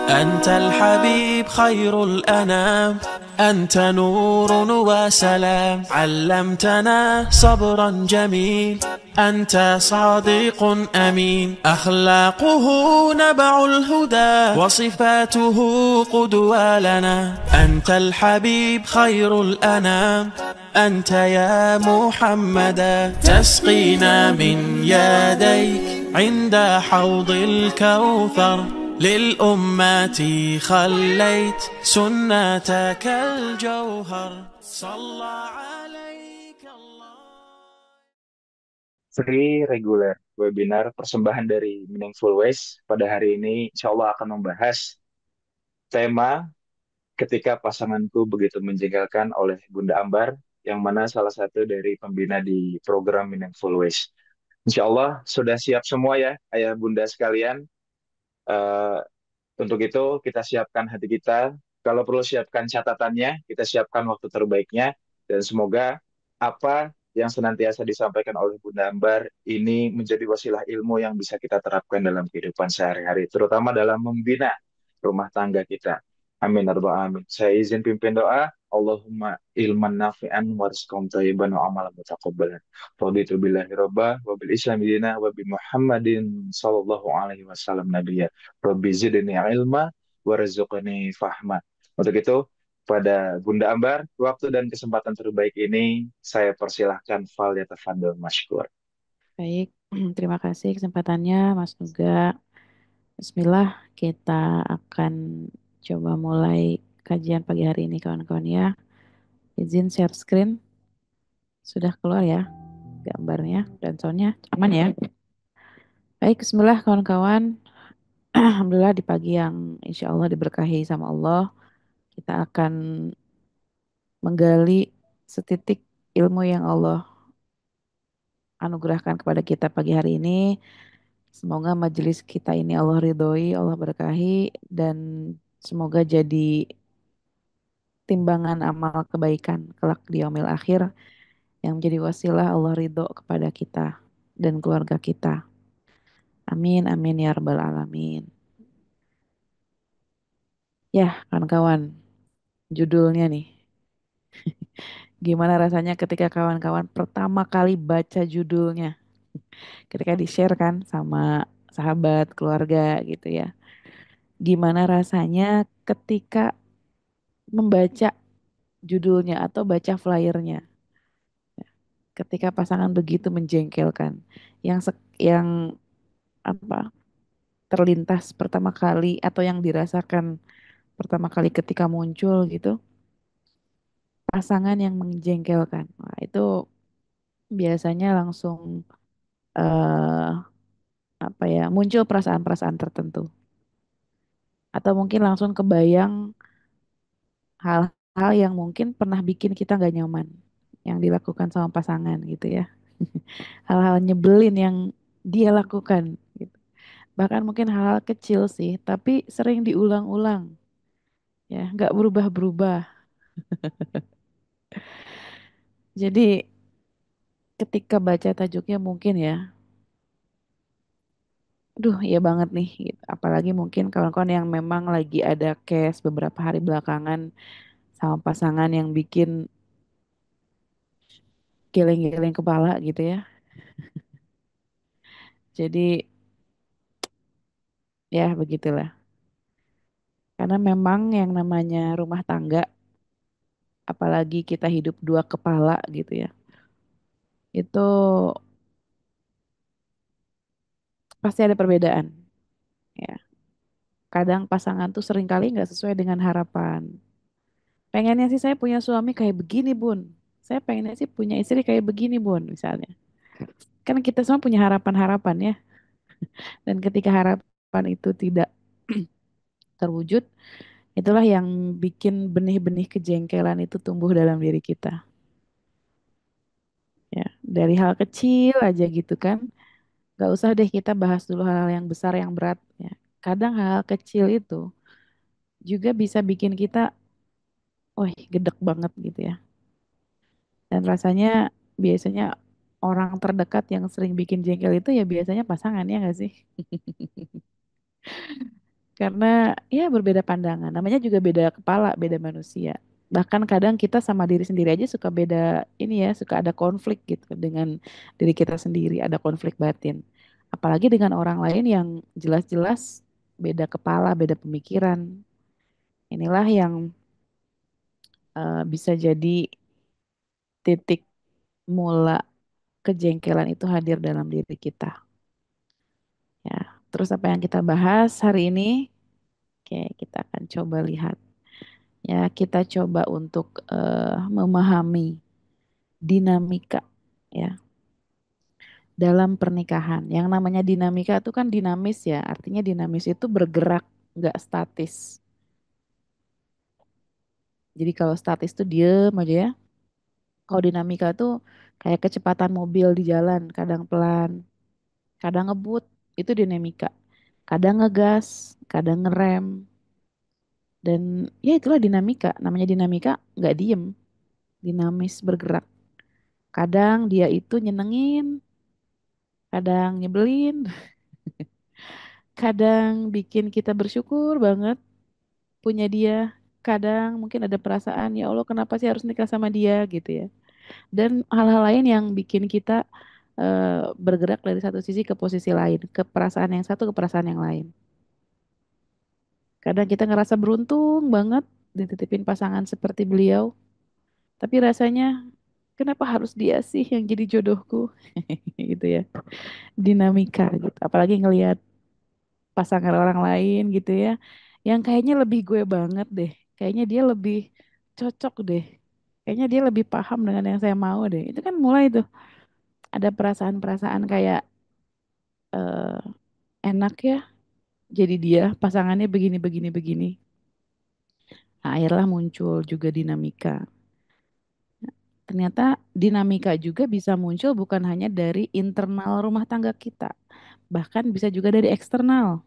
أنت الحبيب خير الأنام، أنت نور وسلام، علمتنا صبرا جميل، أنت صادق أمين، أخلاقه نبع الهدى وصفاته قدوة لنا. أنت الحبيب خير الأنام، أنت يا محمدا، تسقينا من يديك عند حوض الكوثر، للأمة خليت سنتك الجوهر، صلى عليك الله. Free regular webinar persembahan dari Meaningful Ways pada hari ini insya Allah akan membahas tema ketika pasanganku begitu menjengkelkan oleh Bunda Ambar yang mana salah satu dari pembina di program Meaningful Ways. Insya Allah sudah siap semua ya ayah bunda sekalian. Eh, untuk itu kita siapkan hati kita. Kalau perlu siapkan catatannya, kita siapkan waktu terbaiknya. Dan semoga apa yang senantiasa disampaikan oleh Bunda Ambar ini menjadi wasilah ilmu yang bisa kita terapkan dalam kehidupan sehari-hari, terutama dalam membina rumah tangga kita. Amin. Ya Rabbal Alamin. Saya izin pimpin doa. Allahumma ilman nafi'an warizqan thayyiban wa amalan mutaqabbalan. Raditu billahi rabba wa bil islami dina wa bi Muhammadin sallallahu alaihi wasallam nabiyya. Rabbi zidni ilma warzuqni fahma. Untuk itu, pada Bunda Ambar, waktu dan kesempatan terbaik ini saya persilahkan Fal Yatafadol Mashkur. Baik, terima kasih kesempatannya Mas Nuga. Bismillah, kita akan coba mulai kajian pagi hari ini kawan-kawan ya. Izin share screen, sudah keluar ya gambarnya dan soundnya aman ya. Baik, Bismillah kawan-kawan. Alhamdulillah di pagi yang insya Allah diberkahi sama Allah, kita akan menggali setitik ilmu yang Allah anugerahkan kepada kita pagi hari ini. Semoga majelis kita ini Allah ridhoi, Allah berkahi, dan semoga jadi timbangan amal kebaikan kelak di yaumil akhir yang menjadi wasilah Allah ridho kepada kita dan keluarga kita. Amin, amin ya rabbal alamin. Ya, kawan-kawan, judulnya nih. Gimana rasanya ketika kawan-kawan pertama kali baca judulnya? Ketika di-share kan sama sahabat, keluarga gitu ya. Gimana rasanya ketika membaca judulnya atau baca flyernya? Ketika pasangan begitu menjengkelkan, yang apa terlintas pertama kali atau yang dirasakan pertama kali ketika muncul gitu, pasangan yang menjengkelkan. Nah, itu biasanya langsung eh apa ya, muncul perasaan-perasaan tertentu atau mungkin langsung kebayang hal-hal yang mungkin pernah bikin kita nggak nyaman yang dilakukan sama pasangan gitu ya. Hal-hal nyebelin yang dia lakukan gitu. Bahkan mungkin hal-hal kecil sih, tapi sering diulang-ulang ya, nggak berubah-berubah. Jadi ketika baca tajuknya mungkin ya, duh iya banget nih gitu. Apalagi mungkin kawan-kawan yang memang lagi ada case beberapa hari belakangan sama pasangan yang bikin geleng-geleng kepala gitu ya. Jadi ya begitulah. Karena memang yang namanya rumah tangga, apalagi kita hidup dua kepala gitu ya, itu pasti ada perbedaan. Ya, kadang pasangan tuh seringkali nggak sesuai dengan harapan. Pengennya sih saya punya suami kayak begini bun. Saya pengennya sih punya istri kayak begini bun misalnya. Kan kita semua punya harapan-harapan ya. Dan ketika harapan itu tidak terwujud, itulah yang bikin benih-benih kejengkelan itu tumbuh dalam diri kita. Ya, dari hal kecil aja gitu kan. Gak usah deh kita bahas dulu hal-hal yang besar, yang berat. Ya. Kadang hal kecil itu juga bisa bikin kita, wah gedek banget gitu ya. Dan rasanya biasanya orang terdekat yang sering bikin jengkel itu ya biasanya pasangan ya gak sih? Karena ya berbeda pandangan. Namanya juga beda kepala, beda manusia. Bahkan kadang kita sama diri sendiri aja suka beda ini ya, suka ada konflik gitu dengan diri kita sendiri, ada konflik batin. Apalagi dengan orang lain yang jelas-jelas beda kepala, beda pemikiran. Inilah yang bisa jadi titik mula kejengkelan itu hadir dalam diri kita. Ya, terus apa yang kita bahas hari ini? Oke, kita akan coba lihat. Ya, kita coba untuk memahami dinamika ya dalam pernikahan. Yang namanya dinamika itu kan dinamis ya, artinya dinamis itu bergerak, nggak statis. Jadi kalau statis itu diem aja ya. Kalau dinamika tuh kayak kecepatan mobil di jalan, kadang pelan, kadang ngebut, itu dinamika. Kadang ngegas, kadang ngerem, dan ya itulah dinamika. Namanya dinamika nggak diem, dinamis bergerak. Kadang dia itu nyenengin, kadang nyebelin, kadang bikin kita bersyukur banget punya dia. Kadang mungkin ada perasaan, ya Allah kenapa sih harus nikah sama dia gitu ya. Dan hal-hal lain yang bikin kita bergerak dari satu sisi ke posisi lain, ke perasaan yang satu ke perasaan yang lain. Kadang kita ngerasa beruntung banget dititipin pasangan seperti beliau, tapi rasanya kenapa harus dia sih yang jadi jodohku gitu ya. Dinamika gitu. Apalagi ngelihat pasangan orang lain gitu ya. Yang kayaknya lebih gue banget deh. Kayaknya dia lebih cocok deh. Kayaknya dia lebih paham dengan yang saya mau deh. Itu kan mulai tuh ada perasaan-perasaan kayak eh, enak ya. Jadi dia pasangannya begini begini begini. Nah, akhirnya muncul juga dinamika. Ternyata dinamika juga bisa muncul bukan hanya dari internal rumah tangga kita, bahkan bisa juga dari eksternal.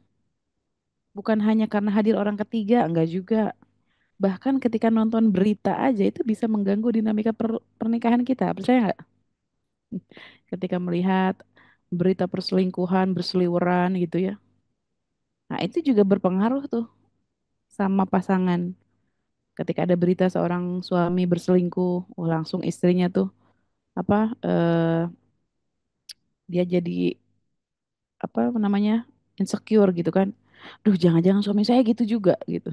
Bukan hanya karena hadir orang ketiga, enggak juga. Bahkan ketika nonton berita aja itu bisa mengganggu dinamika pernikahan kita, percaya nggak? Ketika melihat berita perselingkuhan berseliweran gitu ya. Nah, itu juga berpengaruh tuh sama pasangan. Ketika ada berita seorang suami berselingkuh, oh langsung istrinya tuh apa dia jadi apa namanya? Insecure gitu kan. Duh, jangan-jangan suami saya gitu juga gitu.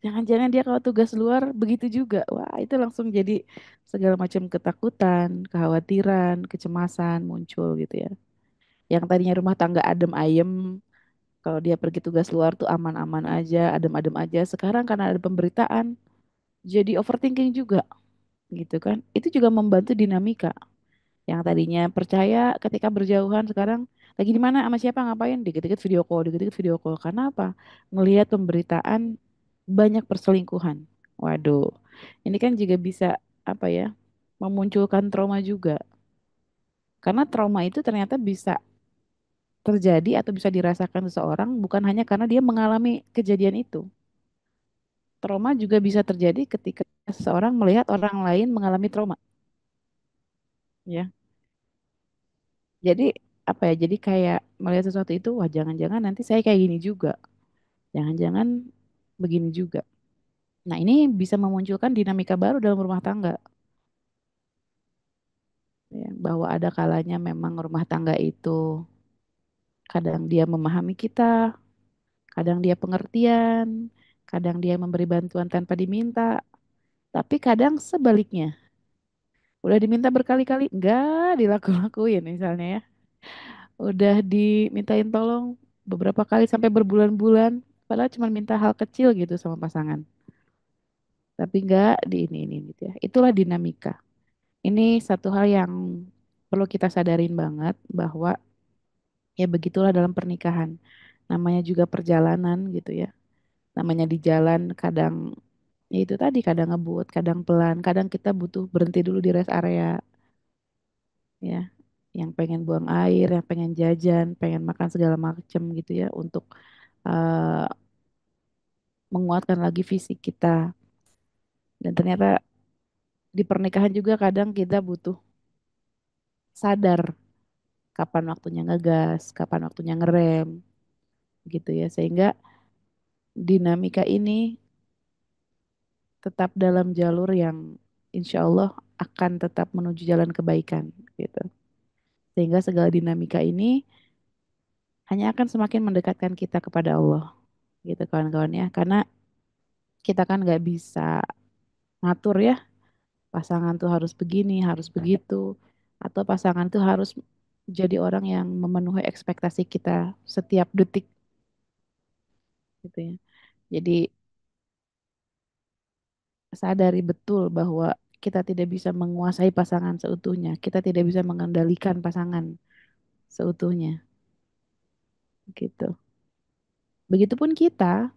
Jangan-jangan dia kalau tugas luar begitu juga. Wah, itu langsung jadi segala macam ketakutan, kekhawatiran, kecemasan muncul gitu ya. Yang tadinya rumah tangga adem ayem, kalau dia pergi tugas luar tuh aman-aman aja, adem-adem aja. Sekarang karena ada pemberitaan, jadi overthinking juga gitu kan. Itu juga membantu dinamika. Yang tadinya percaya ketika berjauhan sekarang lagi di mana sama siapa ngapain dikit-dikit video call, dikit-dikit video call. Karena apa? Ngelihat pemberitaan banyak perselingkuhan. Waduh, ini kan juga bisa apa ya? Memunculkan trauma juga. Karena trauma itu ternyata bisa terjadi atau bisa dirasakan seseorang bukan hanya karena dia mengalami kejadian itu. Trauma juga bisa terjadi ketika seseorang melihat orang lain mengalami trauma, ya. Jadi apa ya? Jadi kayak melihat sesuatu itu, wah jangan-jangan nanti saya kayak gini juga. Jangan-jangan begini juga. Nah, ini bisa memunculkan dinamika baru dalam rumah tangga, ya, bahwa ada kalanya memang rumah tangga itu kadang dia memahami kita, kadang dia pengertian, kadang dia memberi bantuan tanpa diminta, tapi kadang sebaliknya. Udah diminta berkali-kali, enggak dilaku-lakuin misalnya ya. Udah dimintain tolong beberapa kali sampai berbulan-bulan, padahal cuma minta hal kecil gitu sama pasangan. Tapi enggak di ini gitu ya. Itulah dinamika. Ini satu hal yang perlu kita sadarin banget bahwa ya begitulah dalam pernikahan. Namanya juga perjalanan gitu ya. Namanya di jalan kadang ya itu tadi kadang ngebut, kadang pelan, kadang kita butuh berhenti dulu di rest area ya. Yang pengen buang air, yang pengen jajan, pengen makan segala macem gitu ya untuk eh, menguatkan lagi fisik kita. Dan ternyata di pernikahan juga kadang kita butuh sadar kapan waktunya ngegas, kapan waktunya ngerem. gitu ya. Sehingga dinamika ini tetap dalam jalur yang insya Allah akan tetap menuju jalan kebaikan gitu. Sehingga segala dinamika ini hanya akan semakin mendekatkan kita kepada Allah gitu kawan-kawan ya. Karena kita kan nggak bisa ngatur ya pasangan tuh harus begini, harus begitu, atau pasangan tuh harus jadi orang yang memenuhi ekspektasi kita setiap detik gitu ya. Jadi sadari betul bahwa kita tidak bisa menguasai pasangan seutuhnya, kita tidak bisa mengendalikan pasangan seutuhnya gitu. Begitupun kita,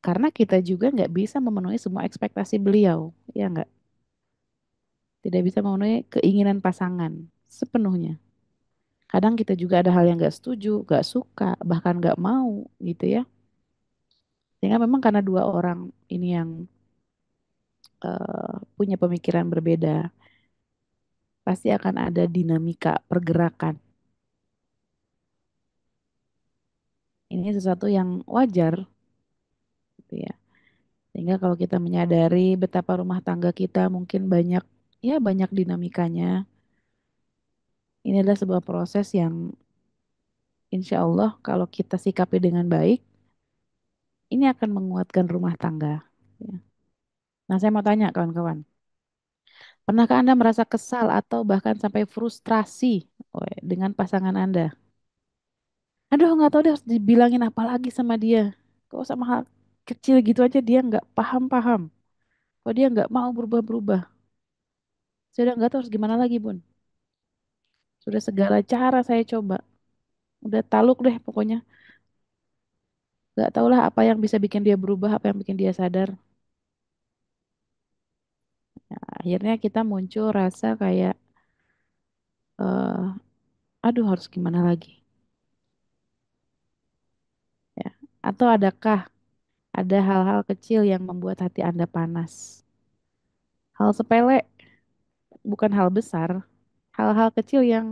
karena kita juga nggak bisa memenuhi semua ekspektasi beliau, ya nggak? Tidak bisa memenuhi keinginan pasangan sepenuhnya. Kadang kita juga ada hal yang nggak setuju, nggak suka, bahkan nggak mau gitu ya. Sehingga memang karena dua orang ini yang punya pemikiran berbeda, pasti akan ada dinamika pergerakan. Ini sesuatu yang wajar gitu ya. Sehingga kalau kita menyadari betapa rumah tangga kita mungkin banyak ya banyak dinamikanya, ini adalah sebuah proses yang insya Allah kalau kita sikapi dengan baik, ini akan menguatkan rumah tangga. Ya. Nah, saya mau tanya kawan-kawan, pernahkah Anda merasa kesal atau bahkan sampai frustrasi dengan pasangan Anda? Aduh, nggak tahu deh harus dibilangin apa lagi sama dia. Kok sama hal kecil gitu aja dia nggak paham-paham. Kok dia nggak mau berubah-berubah. Saya udah nggak tahu harus gimana lagi, Bun. Sudah segala cara saya coba. Udah taluk deh pokoknya. Nggak tahulah apa yang bisa bikin dia berubah, apa yang bikin dia sadar. Nah, akhirnya kita muncul rasa kayak, eh, aduh harus gimana lagi. Ya. Atau adakah ada hal-hal kecil yang membuat hati Anda panas? Hal sepele, bukan hal besar. Hal-hal kecil yang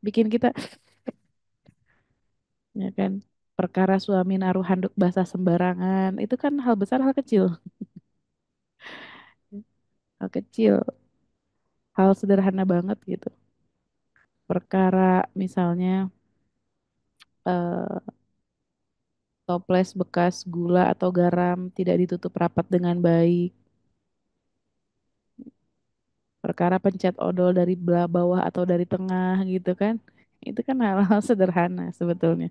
bikin kita, ya kan, perkara suami naruh handuk basah sembarangan, itu kan hal besar, hal kecil. Hal kecil, hal sederhana banget gitu. Perkara misalnya eh, toples bekas gula atau garam tidak ditutup rapat dengan baik. Perkara pencet odol dari belah bawah atau dari tengah gitu kan. Itu kan hal-hal sederhana sebetulnya.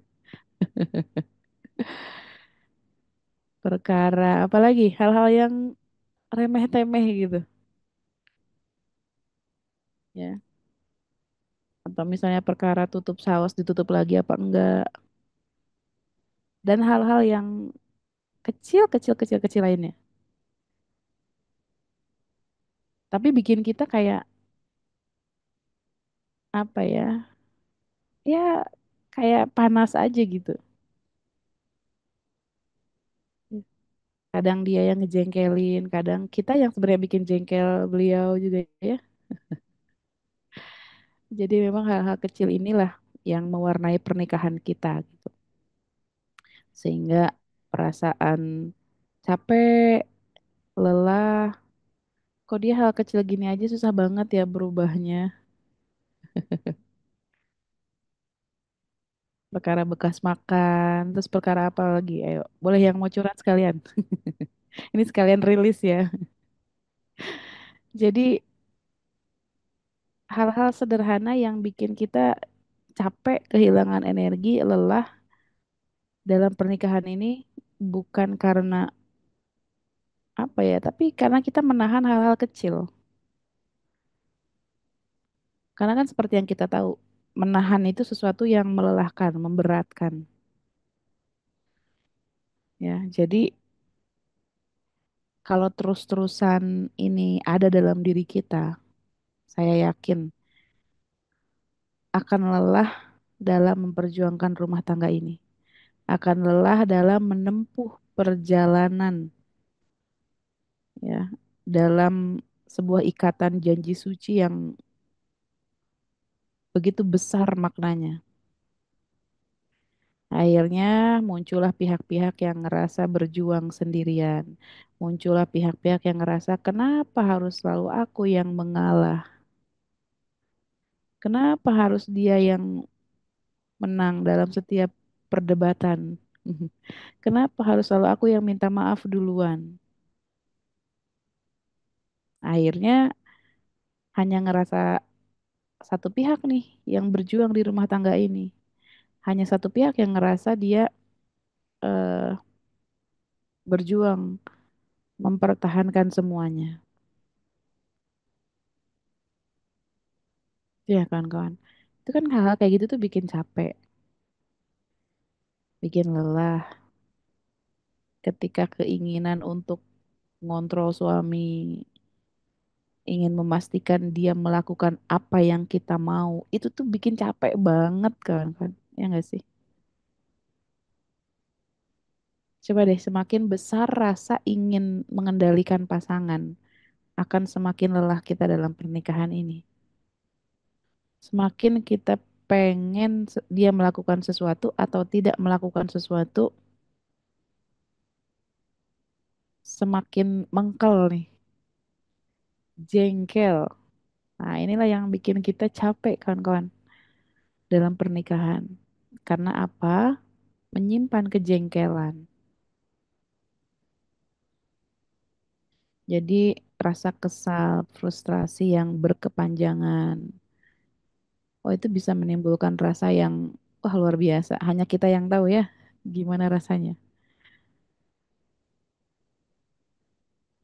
Perkara apalagi hal-hal yang remeh-temeh gitu ya. Atau misalnya perkara tutup saus ditutup lagi apa enggak. Dan hal-hal yang kecil kecil kecil kecil lainnya. Tapi bikin kita kayak apa ya? Ya kayak panas aja gitu. Kadang dia yang ngejengkelin, kadang kita yang sebenarnya bikin jengkel beliau juga ya. Jadi memang hal-hal kecil inilah yang mewarnai pernikahan kita gitu. Sehingga perasaan capek, lelah, kok dia hal kecil gini aja susah banget ya berubahnya. Perkara bekas makan, terus perkara apa lagi? Ayo, boleh yang mau curhat sekalian. Ini sekalian rilis ya. Jadi hal-hal sederhana yang bikin kita capek, kehilangan energi, lelah dalam pernikahan ini bukan karena apa ya, tapi karena kita menahan hal-hal kecil. Karena kan seperti yang kita tahu, menahan itu sesuatu yang melelahkan, memberatkan. Ya, jadi kalau terus-terusan ini ada dalam diri kita, saya yakin akan lelah dalam memperjuangkan rumah tangga ini. Akan lelah dalam menempuh perjalanan ya dalam sebuah ikatan janji suci yang begitu besar maknanya. Akhirnya muncullah pihak-pihak yang ngerasa berjuang sendirian. Muncullah pihak-pihak yang ngerasa kenapa harus selalu aku yang mengalah? Kenapa harus dia yang menang dalam setiap perdebatan? Kenapa harus selalu aku yang minta maaf duluan? Akhirnya hanya ngerasa satu pihak nih yang berjuang di rumah tangga ini. Hanya satu pihak yang ngerasa dia eh, berjuang mempertahankan semuanya. Ya kan kawan. Itu kan hal-hal kayak gitu tuh bikin capek, bikin lelah ketika keinginan untuk ngontrol suami, ingin memastikan dia melakukan apa yang kita mau. Itu tuh bikin capek banget kan. Ya nggak sih? Coba deh, semakin besar rasa ingin mengendalikan pasangan, akan semakin lelah kita dalam pernikahan ini. Semakin kita pengen dia melakukan sesuatu atau tidak melakukan sesuatu, semakin mengkel nih, jengkel. Nah, inilah yang bikin kita capek kawan-kawan dalam pernikahan. Karena apa? Menyimpan kejengkelan. Jadi rasa kesal, frustrasi yang berkepanjangan. Oh, itu bisa menimbulkan rasa yang wah luar biasa. Hanya kita yang tahu ya gimana rasanya.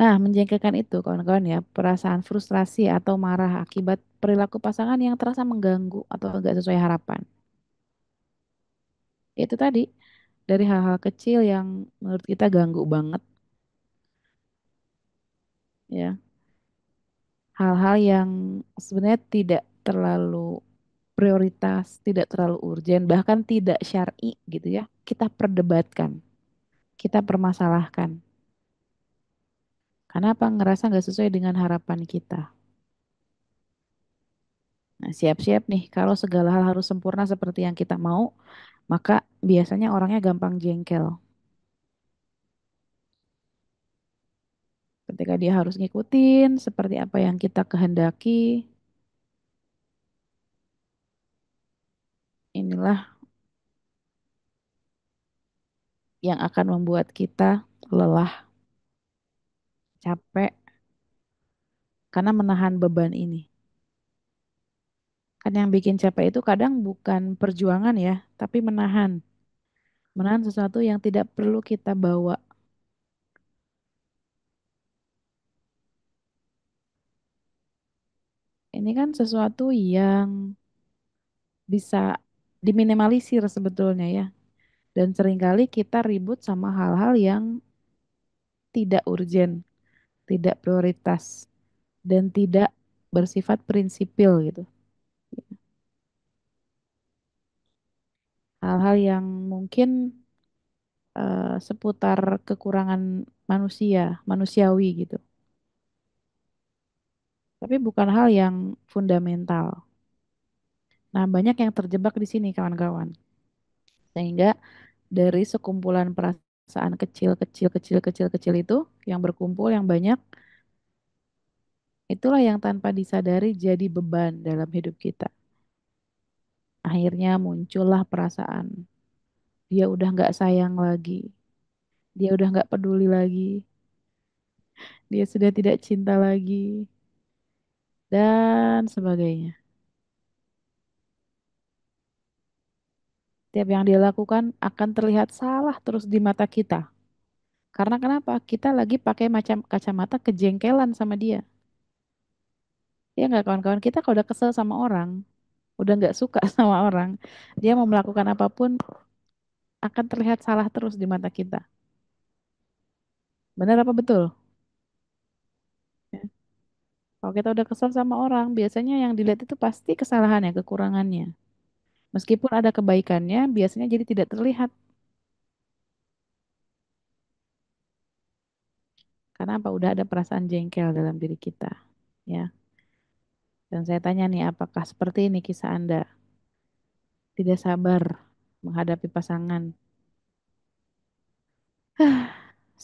Nah, menjengkelkan itu kawan-kawan ya, perasaan frustrasi atau marah akibat perilaku pasangan yang terasa mengganggu atau tidak sesuai harapan. Itu tadi, dari hal-hal kecil yang menurut kita ganggu banget ya. Hal-hal yang sebenarnya tidak terlalu prioritas, tidak terlalu urgen, bahkan tidak syar'i gitu ya. Kita perdebatkan, kita permasalahkan. Karena apa? Ngerasa nggak sesuai dengan harapan kita. Nah, siap-siap nih, kalau segala hal harus sempurna seperti yang kita mau, maka biasanya orangnya gampang jengkel. Ketika dia harus ngikutin seperti apa yang kita kehendaki, inilah yang akan membuat kita lelah, capek, karena menahan beban ini. Kan yang bikin capek itu kadang bukan perjuangan ya, tapi menahan. Menahan sesuatu yang tidak perlu kita bawa. Ini kan sesuatu yang bisa diminimalisir sebetulnya ya. Dan seringkali kita ribut sama hal-hal yang tidak urgen, tidak prioritas, dan tidak bersifat prinsipil gitu. Hal-hal yang mungkin seputar kekurangan manusia, manusiawi gitu. Tapi bukan hal yang fundamental. Nah, banyak yang terjebak di sini kawan-kawan. Sehingga dari sekumpulan perasaan kecil, kecil, kecil, kecil, kecil itu yang berkumpul yang banyak, itulah yang tanpa disadari jadi beban dalam hidup kita. Akhirnya muncullah perasaan dia udah nggak sayang lagi, dia udah nggak peduli lagi, dia sudah tidak cinta lagi, dan sebagainya. Tiap yang dia lakukan akan terlihat salah terus di mata kita. Karena kenapa? Kita lagi pakai macam kacamata kejengkelan sama dia. Ya nggak kawan-kawan, kita kalau udah kesel sama orang, udah nggak suka sama orang, dia mau melakukan apapun akan terlihat salah terus di mata kita. Benar apa betul? Ya. Kalau kita udah kesel sama orang, biasanya yang dilihat itu pasti kesalahannya, kekurangannya. Meskipun ada kebaikannya, biasanya jadi tidak terlihat. Karena apa? Udah ada perasaan jengkel dalam diri kita. Ya. Dan saya tanya nih, apakah seperti ini kisah Anda? Tidak sabar. menghadapi pasangan.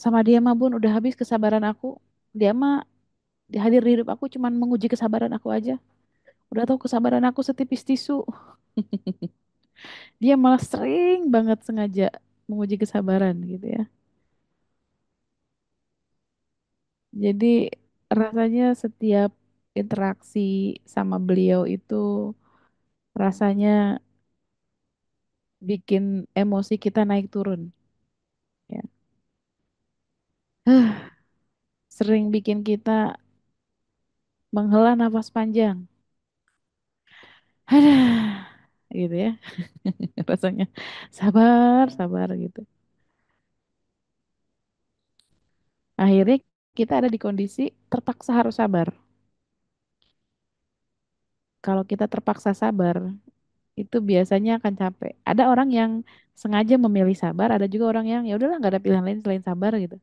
Sama dia mah Bun, udah habis kesabaran aku. Dia mah hadir di hidup aku cuman menguji kesabaran aku aja. Udah tahu kesabaran aku setipis tisu. Dia malah sering banget sengaja menguji kesabaran gitu ya. Jadi rasanya setiap interaksi sama beliau itu rasanya bikin emosi kita naik turun ya. Sering bikin kita menghela nafas panjang. Aduh, gitu ya. Rasanya sabar, sabar gitu. Akhirnya kita ada di kondisi terpaksa harus sabar. Kalau kita terpaksa sabar, itu biasanya akan capek. Ada orang yang sengaja memilih sabar, ada juga orang yang ya udahlah nggak ada pilihan lain selain sabar gitu.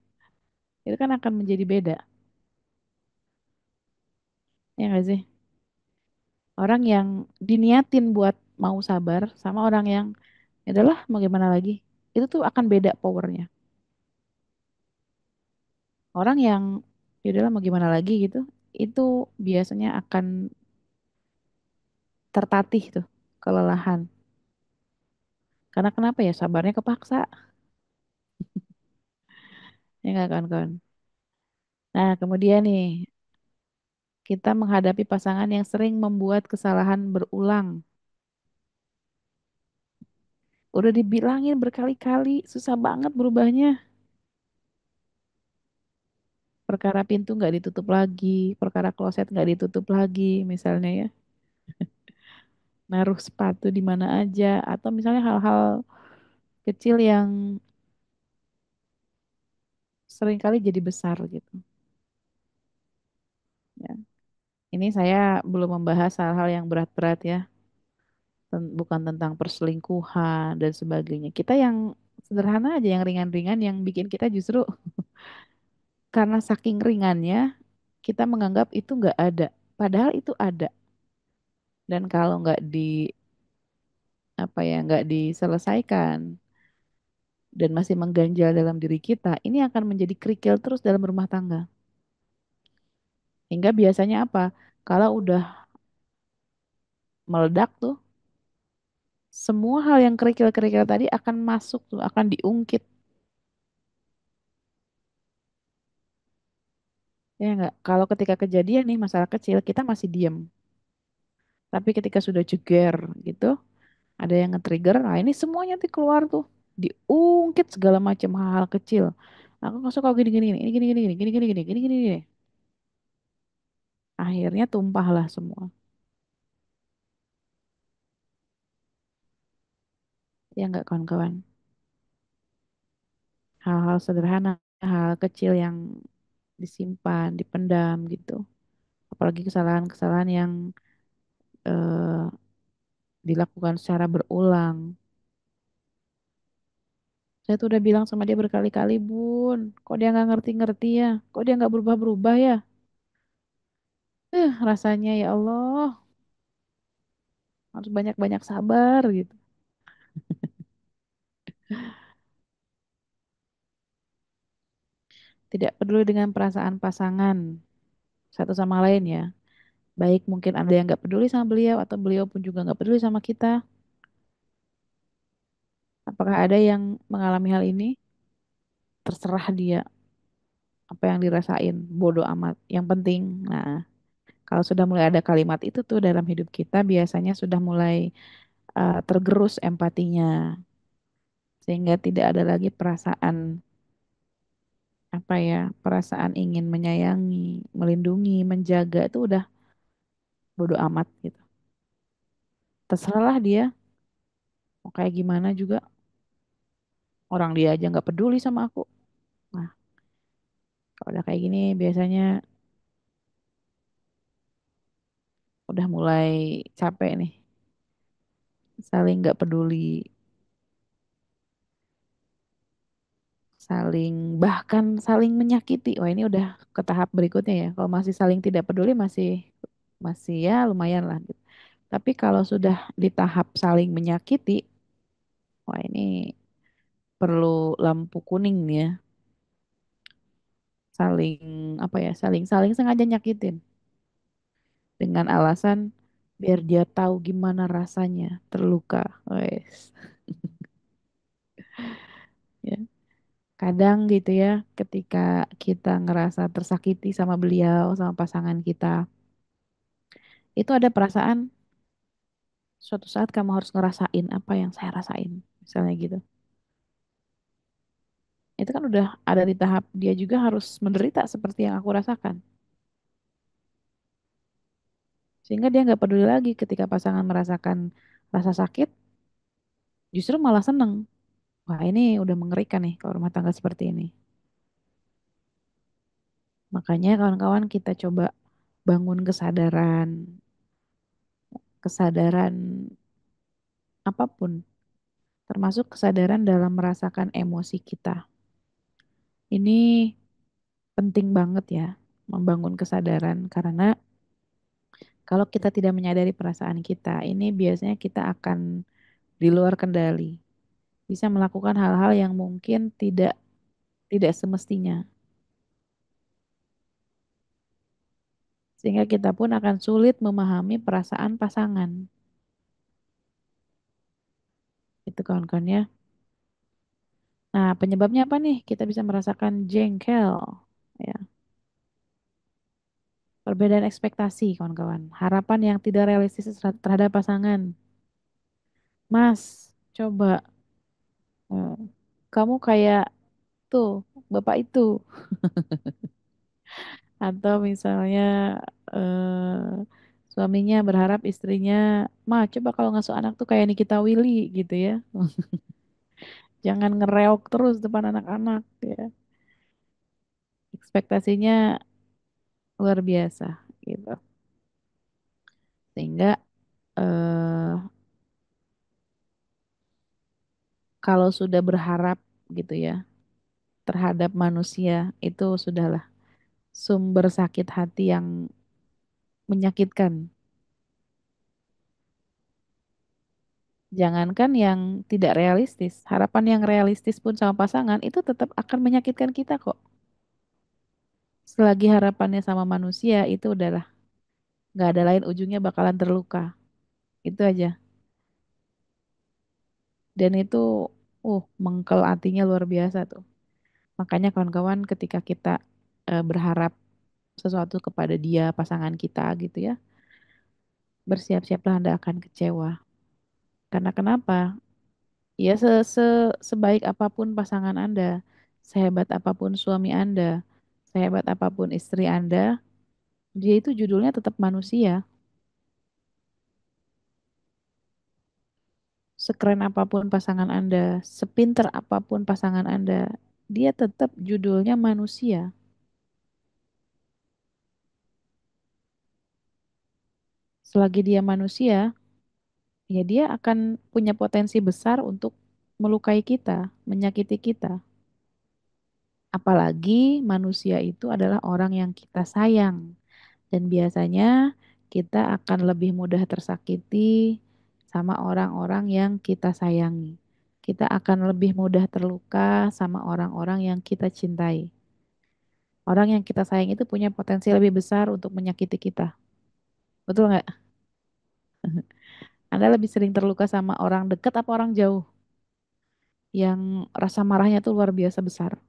Itu kan akan menjadi beda, ya nggak sih? Orang yang diniatin buat mau sabar sama orang yang ya udahlah mau gimana lagi, itu tuh akan beda powernya. Orang yang ya udahlah mau gimana lagi gitu, itu biasanya akan tertatih tuh kelelahan. Karena kenapa ya sabarnya kepaksa, ya nggak kawan-kawan. Nah kemudian nih kita menghadapi pasangan yang sering membuat kesalahan berulang. Udah dibilangin berkali-kali, susah banget berubahnya. Perkara pintu nggak ditutup lagi, perkara kloset nggak ditutup lagi, misalnya ya. Naruh sepatu di mana aja, atau misalnya hal-hal kecil yang seringkali jadi besar gitu. Ya. Ini saya belum membahas hal-hal yang berat-berat ya, bukan tentang perselingkuhan dan sebagainya. Kita yang sederhana aja, yang ringan-ringan, yang bikin kita justru karena saking ringannya kita menganggap itu nggak ada. Padahal itu ada. Dan kalau nggak di apa ya nggak diselesaikan dan masih mengganjal dalam diri kita, ini akan menjadi kerikil terus dalam rumah tangga. Hingga biasanya apa? Kalau udah meledak tuh, semua hal yang kerikil-kerikil tadi akan masuk tuh, akan diungkit. Ya nggak? Kalau ketika kejadian nih masalah kecil, kita masih diam. Tapi ketika sudah jeger gitu, ada yang nge-trigger, nah ini semuanya tuh keluar tuh, diungkit segala macam hal-hal kecil. Aku nggak suka gini gini gini, ini gini gini gini gini gini gini gini gini gini. Akhirnya tumpahlah semua. Ya nggak kawan-kawan. Hal-hal sederhana, hal kecil yang disimpan, dipendam gitu. Apalagi kesalahan-kesalahan yang eh, dilakukan secara berulang. Saya tuh udah bilang sama dia berkali-kali, Bun. Kok dia nggak ngerti-ngerti ya? Kok dia nggak berubah-berubah ya? Rasanya ya Allah, harus banyak-banyak sabar gitu. Tidak peduli dengan perasaan pasangan satu sama lain ya. Baik mungkin ada yang nggak peduli sama beliau atau beliau pun juga nggak peduli sama kita. Apakah ada yang mengalami hal ini? Terserah dia apa yang dirasain, bodoh amat. Yang penting, nah kalau sudah mulai ada kalimat itu tuh dalam hidup kita biasanya sudah mulai tergerus empatinya sehingga tidak ada lagi perasaan apa ya, perasaan ingin menyayangi, melindungi, menjaga itu udah bodoh amat gitu. Terserahlah dia mau kayak gimana juga, orang dia aja nggak peduli sama aku. Nah, kalau udah kayak gini biasanya udah mulai capek nih, saling nggak peduli, saling bahkan saling menyakiti. Wah, ini udah ke tahap berikutnya ya. Kalau masih saling tidak peduli masih masih ya lumayan lah gitu. Tapi kalau sudah di tahap saling menyakiti, Wah, ini perlu lampu kuning nih ya. Saling apa ya? Saling saling sengaja nyakitin dengan alasan biar dia tahu gimana rasanya terluka. Wes, ya. Kadang gitu ya, ketika kita ngerasa tersakiti sama beliau, sama pasangan kita, itu ada perasaan suatu saat kamu harus ngerasain apa yang saya rasain, misalnya gitu. Itu kan udah ada di tahap dia juga harus menderita seperti yang aku rasakan. Sehingga dia nggak peduli lagi ketika pasangan merasakan rasa sakit, justru malah seneng. Wah, ini udah mengerikan nih kalau rumah tangga seperti ini. Makanya kawan-kawan kita coba bangun kesadaran, kesadaran apapun, termasuk kesadaran dalam merasakan emosi kita. Ini penting banget ya, membangun kesadaran karena kalau kita tidak menyadari perasaan kita, ini biasanya kita akan di luar kendali, bisa melakukan hal-hal yang mungkin tidak semestinya, sehingga kita pun akan sulit memahami perasaan pasangan. Itu kawan-kawan ya. Nah, penyebabnya apa nih? Kita bisa merasakan jengkel, ya. Perbedaan ekspektasi, kawan-kawan. Harapan yang tidak realistis terhadap pasangan. Mas, coba eh, kamu kayak tuh bapak itu, atau misalnya suaminya berharap istrinya, ma coba kalau ngasuh anak tuh kayak Nikita Willy gitu ya. Jangan ngereok terus depan anak-anak ya. Ekspektasinya luar biasa gitu. Sehingga eh kalau sudah berharap gitu ya terhadap manusia itu sudahlah sumber sakit hati yang menyakitkan. Jangankan yang tidak realistis, harapan yang realistis pun sama pasangan itu tetap akan menyakitkan kita kok. Selagi harapannya sama manusia itu udahlah, nggak ada lain ujungnya bakalan terluka. Itu aja. Dan itu, mengkel hatinya luar biasa tuh. Makanya kawan-kawan ketika kita berharap sesuatu kepada dia, pasangan kita gitu ya, bersiap-siaplah Anda akan kecewa. Karena kenapa? Ya sebaik apapun pasangan Anda, sehebat apapun suami Anda, sehebat apapun istri Anda, dia itu judulnya tetap manusia. Sekeren apapun pasangan Anda, sepinter apapun pasangan Anda, dia tetap judulnya manusia. Selagi dia manusia, ya dia akan punya potensi besar untuk melukai kita, menyakiti kita. Apalagi manusia itu adalah orang yang kita sayang. Dan biasanya kita akan lebih mudah tersakiti sama orang-orang yang kita sayangi. Kita akan lebih mudah terluka sama orang-orang yang kita cintai. Orang yang kita sayang itu punya potensi lebih besar untuk menyakiti kita. Betul nggak? Anda lebih sering terluka sama orang dekat apa orang jauh yang rasa marahnya tuh luar biasa besar.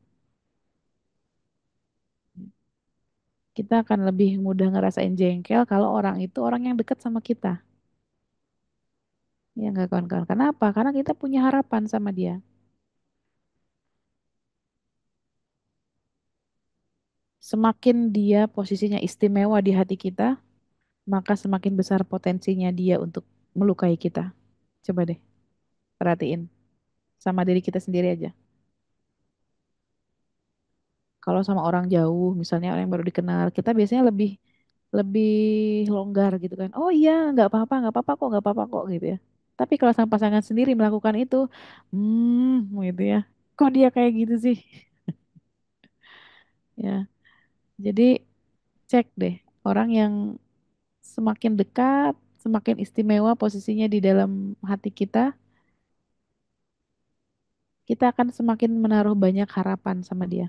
Kita akan lebih mudah ngerasain jengkel kalau orang itu orang yang dekat sama kita. Ya nggak kawan-kawan. Kenapa? Karena kita punya harapan sama dia. Semakin dia posisinya istimewa di hati kita, maka semakin besar potensinya dia untuk melukai kita. Coba deh, perhatiin sama diri kita sendiri aja. Kalau sama orang jauh, misalnya orang yang baru dikenal, kita biasanya lebih lebih longgar gitu kan. Oh iya, nggak apa-apa kok, nggak apa-apa kok gitu ya. Tapi kalau sama pasangan sendiri melakukan itu, gitu ya. Kok dia kayak gitu sih? Ya, jadi cek deh orang yang semakin dekat, semakin istimewa posisinya di dalam hati kita, kita akan semakin menaruh banyak harapan sama dia.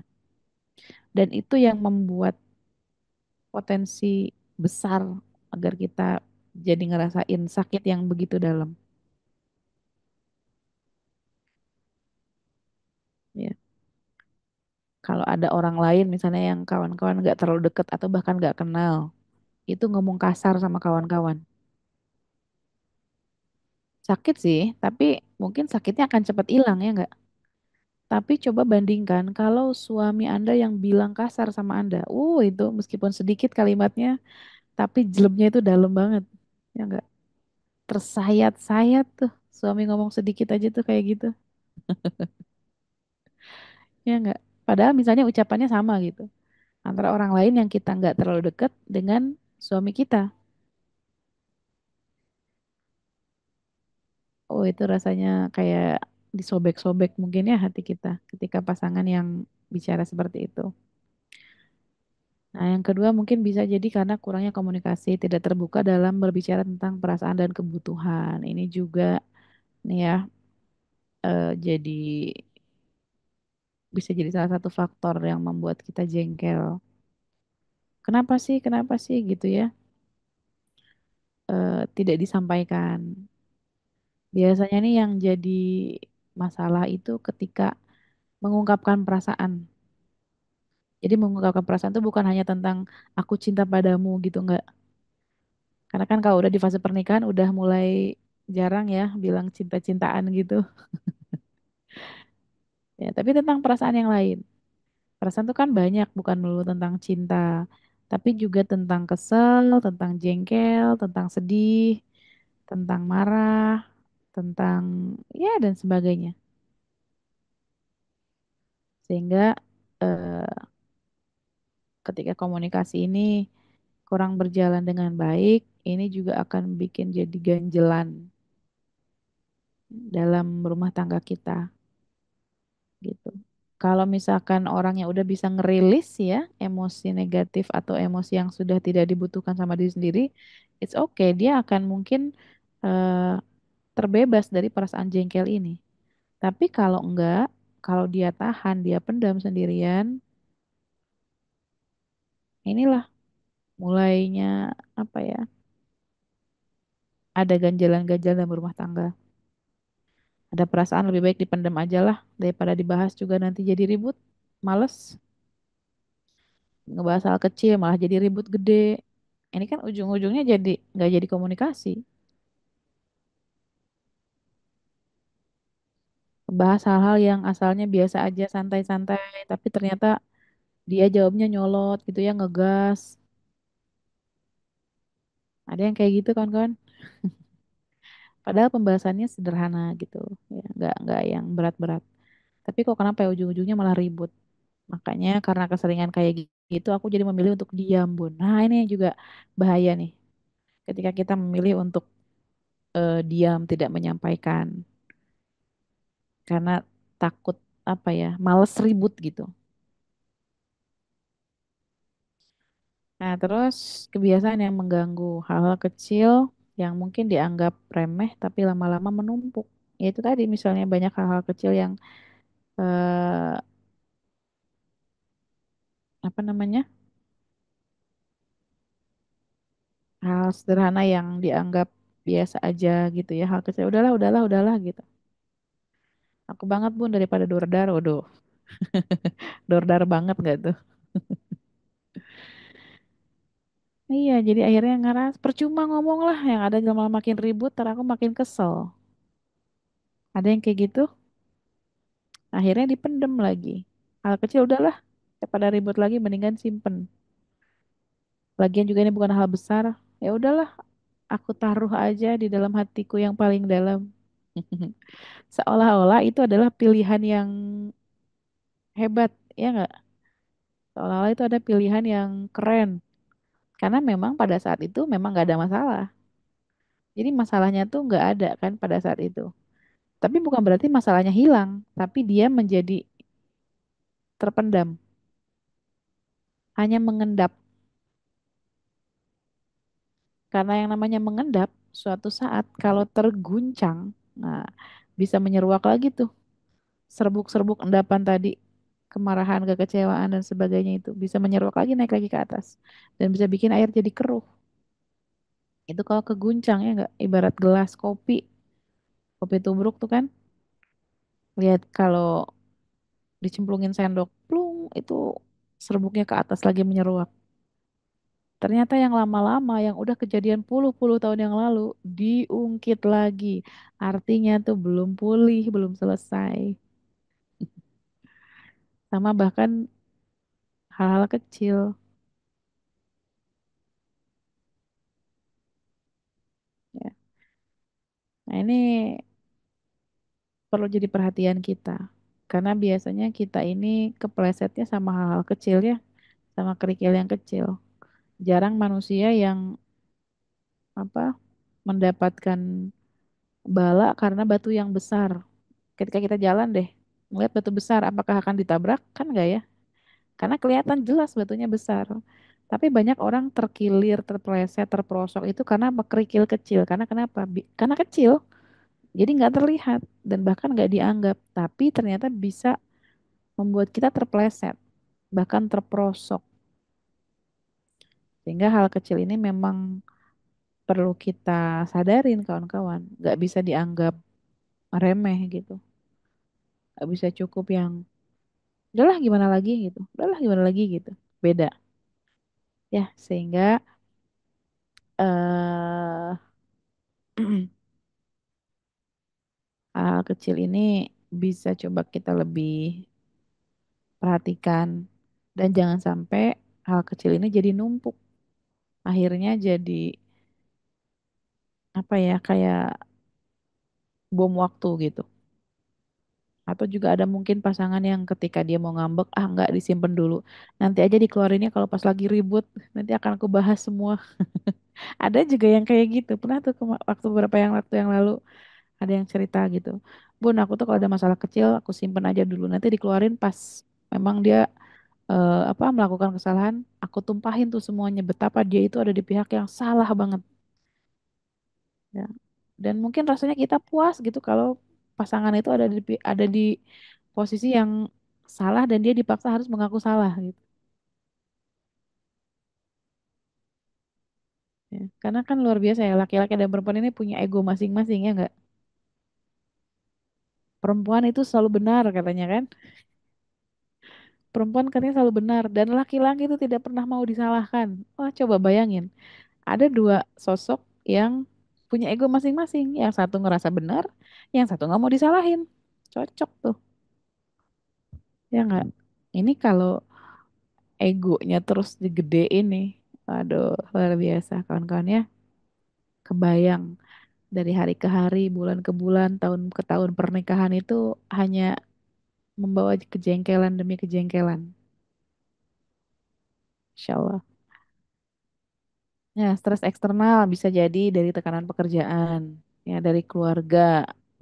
Dan itu yang membuat potensi besar agar kita jadi ngerasain sakit yang begitu dalam. Ya. Kalau ada orang lain misalnya yang kawan-kawan nggak terlalu deket atau bahkan nggak kenal, itu ngomong kasar sama kawan-kawan. Sakit sih, tapi mungkin sakitnya akan cepat hilang ya nggak? Tapi coba bandingkan kalau suami Anda yang bilang kasar sama Anda. Itu meskipun sedikit kalimatnya, tapi jeleknya itu dalam banget. Ya nggak? Tersayat-sayat tuh. Suami ngomong sedikit aja tuh kayak gitu. Ya nggak? Padahal misalnya ucapannya sama gitu. Antara orang lain yang kita nggak terlalu dekat dengan suami kita. Itu rasanya kayak disobek-sobek mungkin ya hati kita ketika pasangan yang bicara seperti itu. Nah, yang kedua mungkin bisa jadi karena kurangnya komunikasi, tidak terbuka dalam berbicara tentang perasaan dan kebutuhan. Ini juga nih ya, jadi bisa jadi salah satu faktor yang membuat kita jengkel. Kenapa sih gitu ya, tidak disampaikan. Biasanya nih yang jadi masalah itu ketika mengungkapkan perasaan. Jadi mengungkapkan perasaan itu bukan hanya tentang aku cinta padamu gitu, enggak. Karena kan kalau udah di fase pernikahan udah mulai jarang ya bilang cinta-cintaan gitu. Ya, tapi tentang perasaan yang lain. Perasaan itu kan banyak, bukan melulu tentang cinta, tapi juga tentang kesel, tentang jengkel, tentang sedih, tentang marah, tentang ya dan sebagainya. Sehingga eh, ketika komunikasi ini kurang berjalan dengan baik, ini juga akan bikin jadi ganjelan dalam rumah tangga kita gitu. Kalau misalkan orangnya udah bisa ngerilis ya emosi negatif atau emosi yang sudah tidak dibutuhkan sama diri sendiri, it's okay. Dia akan mungkin eh, terbebas dari perasaan jengkel ini. Tapi kalau enggak, kalau dia tahan, dia pendam sendirian, inilah mulainya apa ya? Ada ganjalan-ganjalan dalam rumah tangga. Ada perasaan lebih baik dipendam aja lah daripada dibahas juga nanti jadi ribut. Males ngebahas hal kecil malah jadi ribut gede. Ini kan ujung-ujungnya jadi nggak jadi komunikasi. Bahas hal-hal yang asalnya biasa aja santai-santai, tapi ternyata dia jawabnya nyolot gitu ya, ngegas. Ada yang kayak gitu kawan-kawan. Padahal pembahasannya sederhana gitu, ya nggak yang berat-berat. Tapi kok kenapa ya ujung-ujungnya malah ribut. Makanya karena keseringan kayak gitu, aku jadi memilih untuk diam, Bun. Nah ini juga bahaya nih. Ketika kita memilih untuk diam, tidak menyampaikan. Karena takut apa ya, males ribut gitu. Nah, terus kebiasaan yang mengganggu hal-hal kecil yang mungkin dianggap remeh tapi lama-lama menumpuk. Ya itu tadi misalnya banyak hal-hal kecil yang eh, apa namanya? Hal sederhana yang dianggap biasa aja gitu ya, hal kecil. Udahlah gitu. Aku banget Bun daripada dordar. Waduh, dordar banget nggak tuh? Iya, jadi akhirnya ngeras percuma ngomong lah yang ada malah makin ribut, ntar aku makin kesel. Ada yang kayak gitu, akhirnya dipendem lagi. Hal kecil udahlah, daripada ribut lagi mendingan simpen. Lagian juga ini bukan hal besar. Ya udahlah, aku taruh aja di dalam hatiku yang paling dalam. Seolah-olah itu adalah pilihan yang hebat, ya nggak? Seolah-olah itu ada pilihan yang keren. Karena memang pada saat itu memang nggak ada masalah. Jadi masalahnya tuh nggak ada kan pada saat itu. Tapi bukan berarti masalahnya hilang, tapi dia menjadi terpendam, hanya mengendap. Karena yang namanya mengendap, suatu saat kalau terguncang, nah bisa menyeruak lagi tuh. serbuk-serbuk endapan tadi, kemarahan, kekecewaan dan sebagainya itu bisa menyeruak lagi naik lagi ke atas dan bisa bikin air jadi keruh. Itu kalau keguncang ya enggak, ibarat gelas kopi, kopi tubruk tuh kan, lihat kalau dicemplungin sendok, plung, itu serbuknya ke atas lagi menyeruak. Ternyata yang lama-lama, yang udah kejadian puluh-puluh tahun yang lalu, diungkit lagi. Artinya tuh belum pulih, belum selesai. Sama bahkan hal-hal kecil. Ya. Nah ini perlu jadi perhatian kita. Karena biasanya kita ini keplesetnya sama hal-hal kecil ya, sama kerikil yang kecil. Jarang manusia yang apa mendapatkan bala karena batu yang besar. Ketika kita jalan deh, melihat batu besar, apakah akan ditabrak? Kan enggak ya? Karena kelihatan jelas batunya besar. Tapi banyak orang terkilir, terpeleset, terperosok itu karena apa? Kerikil kecil. Karena kenapa? Karena kecil, jadi nggak terlihat dan bahkan nggak dianggap. Tapi ternyata bisa membuat kita terpeleset, bahkan terperosok. Sehingga hal kecil ini memang perlu kita sadarin kawan-kawan. Nggak bisa dianggap remeh gitu. Nggak bisa cukup yang, udahlah gimana lagi gitu. Udahlah gimana lagi gitu. Beda. Ya, sehingga eh hal kecil ini bisa coba kita lebih perhatikan dan jangan sampai hal kecil ini jadi numpuk. Akhirnya jadi apa ya kayak bom waktu gitu. Atau juga ada mungkin pasangan yang ketika dia mau ngambek, ah nggak disimpan dulu. Nanti aja dikeluarinnya kalau pas lagi ribut, nanti akan aku bahas semua. Ada juga yang kayak gitu. Pernah tuh waktu beberapa waktu yang lalu ada yang cerita gitu. Bun, aku tuh kalau ada masalah kecil aku simpen aja dulu. Nanti dikeluarin pas memang dia melakukan kesalahan, aku tumpahin tuh semuanya betapa dia itu ada di pihak yang salah banget ya. Dan mungkin rasanya kita puas gitu kalau pasangan itu ada di posisi yang salah dan dia dipaksa harus mengaku salah gitu ya. Karena kan luar biasa ya laki-laki dan perempuan ini punya ego masing-masing ya enggak? Perempuan itu selalu benar katanya kan? Perempuan katanya selalu benar dan laki-laki itu tidak pernah mau disalahkan. Wah, coba bayangin. Ada dua sosok yang punya ego masing-masing. Yang satu ngerasa benar, yang satu nggak mau disalahin. Cocok tuh, ya nggak? Ini kalau egonya terus digedein nih, aduh luar biasa kawan-kawan ya. Kebayang dari hari ke hari, bulan ke bulan, tahun ke tahun pernikahan itu hanya membawa kejengkelan demi kejengkelan. Insya Allah. Ya, stres eksternal bisa jadi dari tekanan pekerjaan, ya dari keluarga,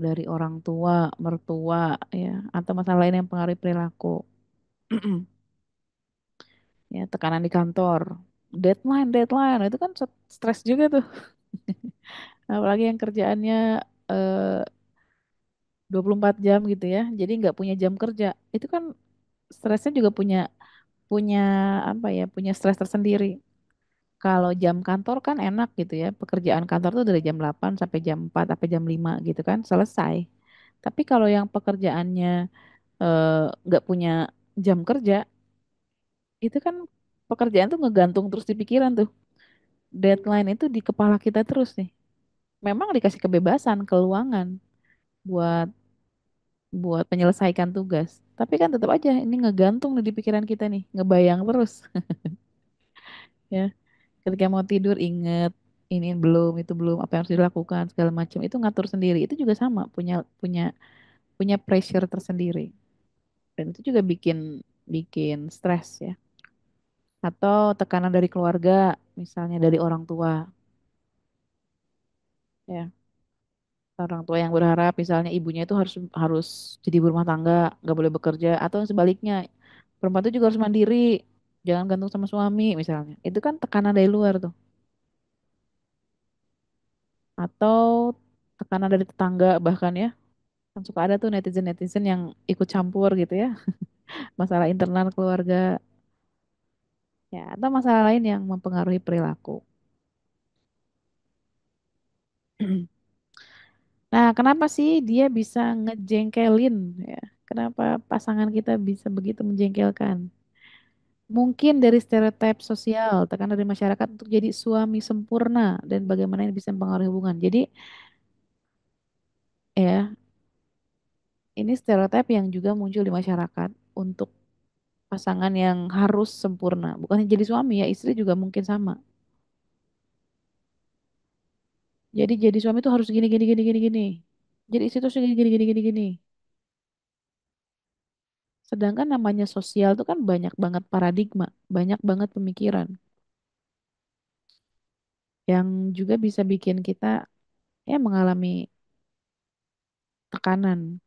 dari orang tua, mertua, ya, atau masalah lain yang pengaruhi perilaku. Ya, tekanan di kantor, deadline, deadline, itu kan stres juga tuh. Apalagi yang kerjaannya eh, 24 jam gitu ya, jadi nggak punya jam kerja. Itu kan stresnya juga punya punya apa ya, punya stres tersendiri. Kalau jam kantor kan enak gitu ya. Pekerjaan kantor tuh dari jam 8 sampai jam 4 sampai jam 5 gitu kan selesai. Tapi kalau yang pekerjaannya nggak punya jam kerja, itu kan pekerjaan tuh ngegantung terus di pikiran tuh. Deadline itu di kepala kita terus nih. Memang dikasih kebebasan, keluangan buat buat menyelesaikan tugas. Tapi kan tetap aja ini ngegantung nih di pikiran kita nih, ngebayang terus ya. Ketika mau tidur inget ini belum, itu belum, apa yang harus dilakukan segala macam itu ngatur sendiri. Itu juga sama punya punya punya pressure tersendiri. Dan itu juga bikin bikin stres ya. Atau tekanan dari keluarga, misalnya dari orang tua ya. Orang tua yang berharap misalnya ibunya itu harus harus jadi ibu rumah tangga, nggak boleh bekerja atau sebaliknya. Perempuan itu juga harus mandiri, jangan gantung sama suami misalnya. Itu kan tekanan dari luar tuh. Atau tekanan dari tetangga bahkan ya. Kan suka ada tuh netizen-netizen yang ikut campur gitu ya, masalah internal keluarga, ya, atau masalah lain yang mempengaruhi perilaku. Nah, kenapa sih dia bisa ngejengkelin ya? Kenapa pasangan kita bisa begitu menjengkelkan? Mungkin dari stereotip sosial, tekanan dari masyarakat untuk jadi suami sempurna dan bagaimana ini bisa mempengaruhi hubungan. Jadi, ya, ini stereotip yang juga muncul di masyarakat untuk pasangan yang harus sempurna. Bukan hanya jadi suami ya, istri juga mungkin sama. Jadi suami tuh harus gini gini gini gini gini. Jadi istri tuh harus gini gini gini gini gini. Sedangkan namanya sosial tuh kan banyak banget paradigma, banyak banget pemikiran yang juga bisa bikin kita ya mengalami tekanan.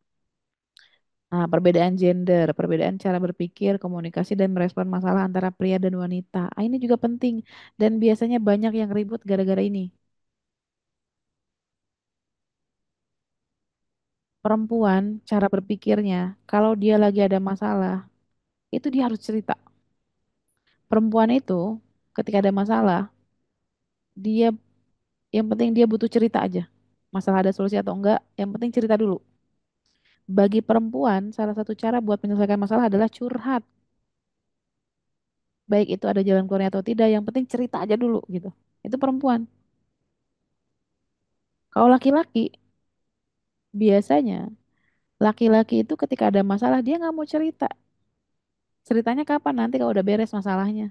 Nah, perbedaan gender, perbedaan cara berpikir, komunikasi, dan merespon masalah antara pria dan wanita. Ah, ini juga penting. Dan biasanya banyak yang ribut gara-gara ini. Perempuan, cara berpikirnya, kalau dia lagi ada masalah, itu dia harus cerita. Perempuan itu, ketika ada masalah, dia yang penting dia butuh cerita aja. Masalah ada solusi atau enggak, yang penting cerita dulu. Bagi perempuan, salah satu cara buat menyelesaikan masalah adalah curhat. Baik itu ada jalan keluarnya atau tidak, yang penting cerita aja dulu gitu. Itu perempuan. Kalau laki-laki, biasanya laki-laki itu ketika ada masalah dia nggak mau cerita. Ceritanya kapan? Nanti kalau udah beres masalahnya.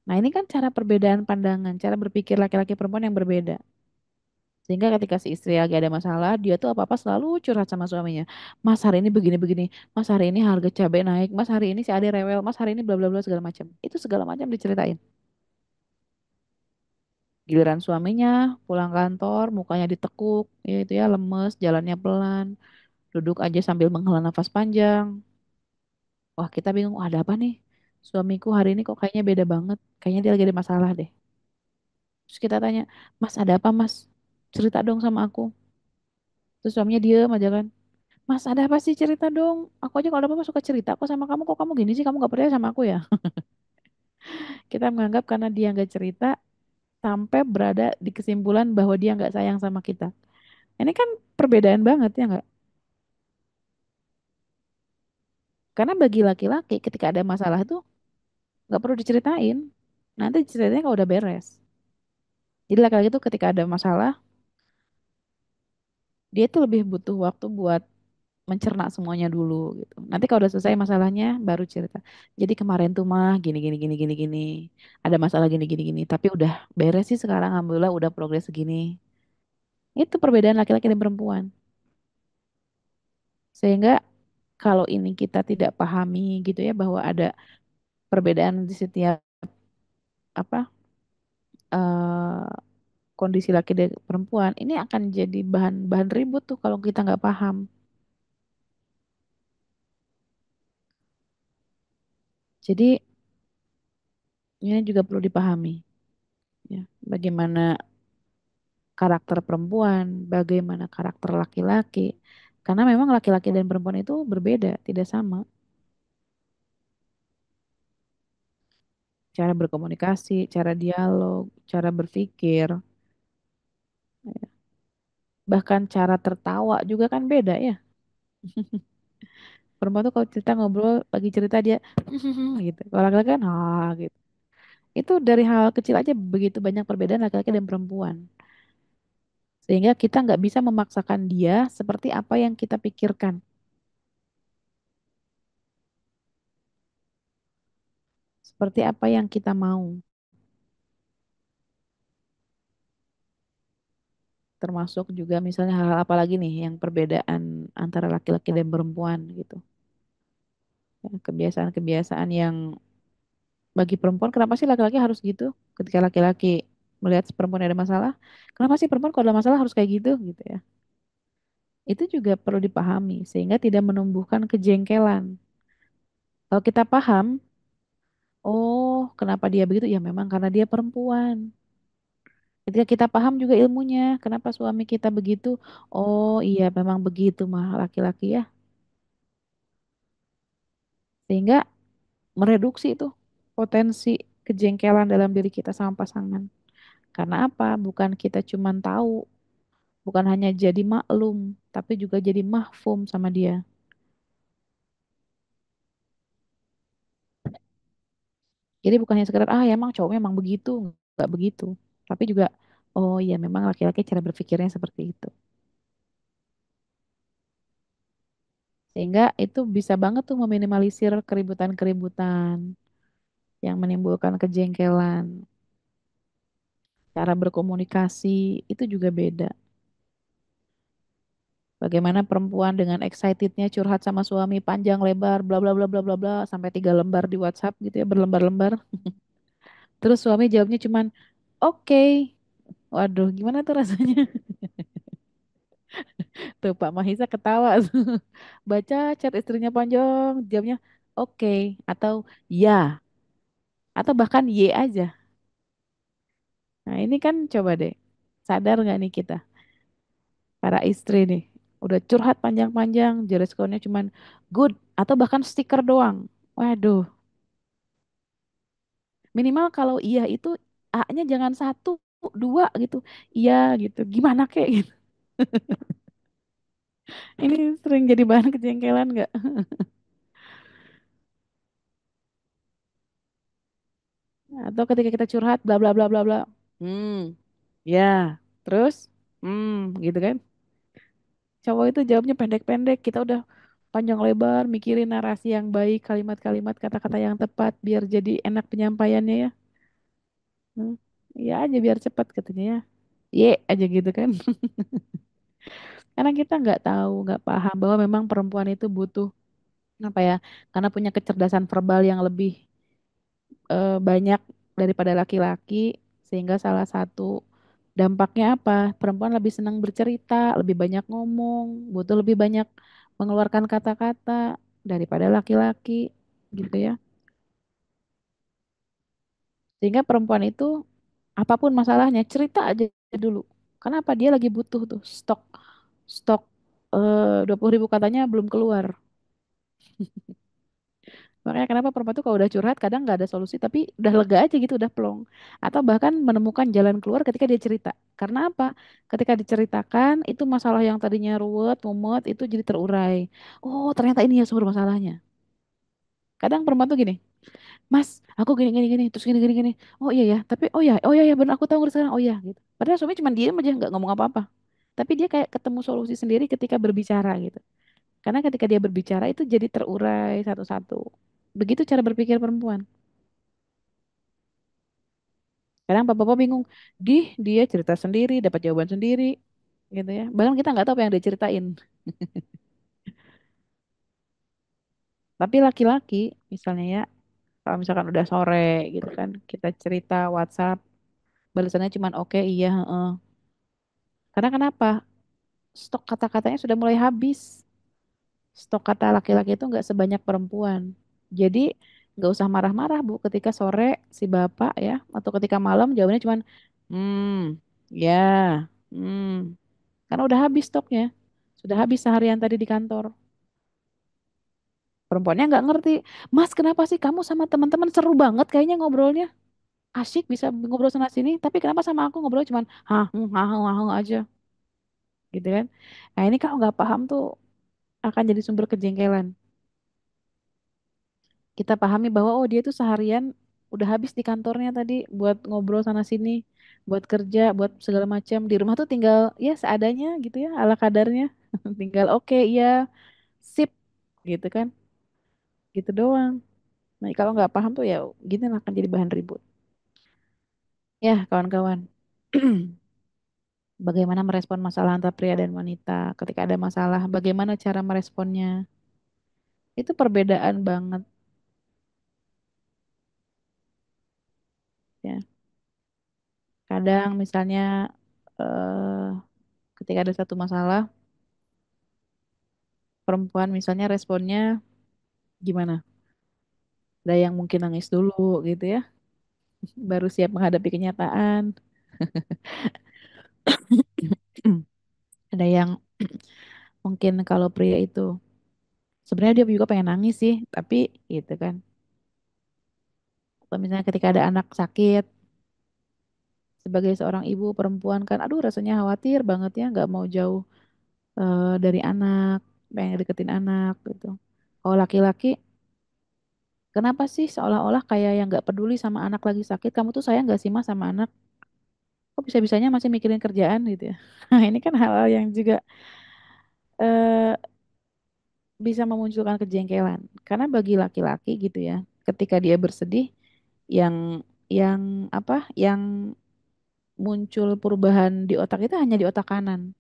Nah ini kan cara perbedaan pandangan, cara berpikir laki-laki perempuan yang berbeda. Sehingga ketika si istri lagi ada masalah, dia tuh apa-apa selalu curhat sama suaminya. Mas hari ini begini-begini, Mas hari ini harga cabai naik, Mas hari ini si Ade rewel, Mas hari ini bla bla bla segala macam. Itu segala macam diceritain. Giliran suaminya pulang kantor, mukanya ditekuk, ya itu ya lemes, jalannya pelan, duduk aja sambil menghela nafas panjang. Wah, kita bingung, "Wah, ada apa nih? Suamiku hari ini kok kayaknya beda banget. Kayaknya dia lagi ada masalah deh." Terus kita tanya, "Mas, ada apa, Mas? Cerita dong sama aku." Terus suaminya diem aja kan. "Mas, ada apa sih, cerita dong? Aku aja kalau ada apa-apa suka cerita kok sama kamu. Kok kamu gini sih? Kamu gak percaya sama aku ya?" Kita menganggap karena dia nggak cerita sampai berada di kesimpulan bahwa dia nggak sayang sama kita. Ini kan perbedaan banget ya nggak? Karena bagi laki-laki ketika ada masalah itu nggak perlu diceritain. Nanti ceritanya kalau udah beres. Jadi laki-laki itu ketika ada masalah, dia itu lebih butuh waktu buat mencerna semuanya dulu gitu. Nanti kalau udah selesai masalahnya baru cerita. Jadi kemarin tuh mah gini gini gini gini gini. Ada masalah gini gini gini, tapi udah beres sih sekarang alhamdulillah udah progres segini. Itu perbedaan laki-laki dan perempuan. Sehingga kalau ini kita tidak pahami gitu ya bahwa ada perbedaan di setiap apa eh, kondisi laki dan perempuan, ini akan jadi bahan bahan ribut tuh kalau kita nggak paham. Jadi ini juga perlu dipahami ya, bagaimana karakter perempuan, bagaimana karakter laki-laki. Karena memang laki-laki dan perempuan itu berbeda, tidak sama. Cara berkomunikasi, cara dialog, cara berpikir, bahkan cara tertawa juga kan beda ya. Perempuan tuh kalau cerita ngobrol, lagi cerita dia gitu. Kalau laki-laki kan gitu. Itu dari hal kecil aja begitu banyak perbedaan laki-laki dan perempuan. Sehingga kita nggak bisa memaksakan dia seperti apa yang kita pikirkan, seperti apa yang kita mau. Termasuk juga misalnya hal-hal apa lagi nih yang perbedaan antara laki-laki dan perempuan gitu. Ya, kebiasaan-kebiasaan yang bagi perempuan, kenapa sih laki-laki harus gitu? Ketika laki-laki melihat perempuan ada masalah, kenapa sih perempuan kalau ada masalah harus kayak gitu gitu ya? Itu juga perlu dipahami sehingga tidak menumbuhkan kejengkelan. Kalau kita paham, oh kenapa dia begitu? Ya memang karena dia perempuan. Ketika kita paham juga ilmunya, kenapa suami kita begitu? Oh iya, memang begitu mah laki-laki ya. Sehingga mereduksi itu potensi kejengkelan dalam diri kita sama pasangan. Karena apa? Bukan kita cuman tahu, bukan hanya jadi maklum, tapi juga jadi mahfum sama dia. Jadi bukan hanya sekedar ah ya emang cowoknya emang begitu, nggak begitu. Tapi juga oh iya memang laki-laki cara berpikirnya seperti itu. Sehingga itu bisa banget tuh meminimalisir keributan-keributan yang menimbulkan kejengkelan. Cara berkomunikasi itu juga beda. Bagaimana perempuan dengan excitednya curhat sama suami panjang lebar bla bla bla bla bla bla sampai 3 lembar di WhatsApp gitu ya berlembar-lembar. Terus suami jawabnya cuman oke. Waduh, gimana tuh rasanya? Tuh Pak Mahisa ketawa. Baca chat istrinya panjang, jawabnya oke atau ya atau bahkan y aja. Nah, ini kan coba deh. Sadar nggak nih kita para istri nih. Udah curhat panjang-panjang, responnya cuman good atau bahkan stiker doang. Waduh, minimal kalau iya itu A-nya jangan satu, dua gitu. Iya gitu. Gimana kek gitu. Ini sering jadi bahan kejengkelan nggak? Atau ketika kita curhat bla bla bla bla bla. Hmm, ya. Terus, gitu kan. Cowok itu jawabnya pendek-pendek. Kita udah panjang lebar mikirin narasi yang baik, kalimat-kalimat, kata-kata yang tepat biar jadi enak penyampaiannya ya. Hmm, ya aja biar cepat katanya ya. Ye aja gitu kan. Karena kita nggak tahu, nggak paham bahwa memang perempuan itu butuh apa ya? Karena punya kecerdasan verbal yang lebih banyak daripada laki-laki, sehingga salah satu dampaknya apa? Perempuan lebih senang bercerita, lebih banyak ngomong, butuh lebih banyak mengeluarkan kata-kata daripada laki-laki, gitu ya. Sehingga perempuan itu apapun masalahnya cerita aja dulu. Kenapa dia lagi butuh tuh stok stok 20.000 katanya belum keluar. Makanya kenapa perempuan tuh kalau udah curhat kadang nggak ada solusi tapi udah lega aja gitu, udah plong. Atau bahkan menemukan jalan keluar ketika dia cerita. Karena apa? Ketika diceritakan itu masalah yang tadinya ruwet, mumet itu jadi terurai. Oh, ternyata ini ya sumber masalahnya. Kadang perempuan tuh gini, Mas, aku gini gini gini, terus gini gini gini. Oh iya ya, tapi oh ya ya benar aku tahu ngerti sekarang. Oh iya gitu. Padahal suami cuma diem aja nggak ngomong apa-apa. Tapi dia kayak ketemu solusi sendiri ketika berbicara gitu. Karena ketika dia berbicara itu jadi terurai satu-satu. Begitu cara berpikir perempuan. Kadang bapak-bapak bingung, dia cerita sendiri, dapat jawaban sendiri, gitu ya. Bahkan kita nggak tahu apa yang dia ceritain. Tapi laki-laki, misalnya ya, kalau misalkan udah sore gitu kan, kita cerita WhatsApp, balasannya cuma oke, iya, heeh. Karena kenapa? Stok kata-katanya sudah mulai habis. Stok kata laki-laki itu nggak sebanyak perempuan. Jadi nggak usah marah-marah Bu ketika sore si bapak ya, atau ketika malam jawabannya cuma, ya, hmm. Karena udah habis stoknya. Sudah habis seharian tadi di kantor. Perempuannya nggak ngerti. Mas, kenapa sih kamu sama teman-teman seru banget kayaknya ngobrolnya? Asyik bisa ngobrol sana sini. Tapi kenapa sama aku ngobrol cuman aja gitu kan? Nah ini kalau nggak paham tuh akan jadi sumber kejengkelan. Kita pahami bahwa oh dia tuh seharian udah habis di kantornya tadi buat ngobrol sana sini, buat kerja, buat segala macam. Di rumah tuh tinggal ya seadanya gitu ya, ala kadarnya. Tinggal oke, iya, sip gitu kan. Gitu doang. Nah, kalau nggak paham tuh ya gini lah akan jadi bahan ribut. Ya, kawan-kawan. Bagaimana merespon masalah antara pria dan wanita ketika ada masalah, bagaimana cara meresponnya? Itu perbedaan banget ya. Kadang misalnya eh, ketika ada satu masalah, perempuan misalnya responnya gimana? Ada yang mungkin nangis dulu gitu ya, baru siap menghadapi kenyataan. Ada yang mungkin kalau pria itu sebenarnya dia juga pengen nangis sih, tapi gitu kan. Atau misalnya ketika ada anak sakit, sebagai seorang ibu perempuan kan, aduh rasanya khawatir banget ya, nggak mau jauh dari anak, pengen deketin anak gitu. Kalau laki-laki, kenapa sih seolah-olah kayak yang nggak peduli sama anak lagi sakit, kamu tuh sayang nggak sih mas sama anak? Kok bisa-bisanya masih mikirin kerjaan gitu ya? Nah, ini kan hal-hal yang juga eh, bisa memunculkan kejengkelan. Karena bagi laki-laki gitu ya, ketika dia bersedih, yang apa, yang muncul perubahan di otak itu hanya di otak kanan.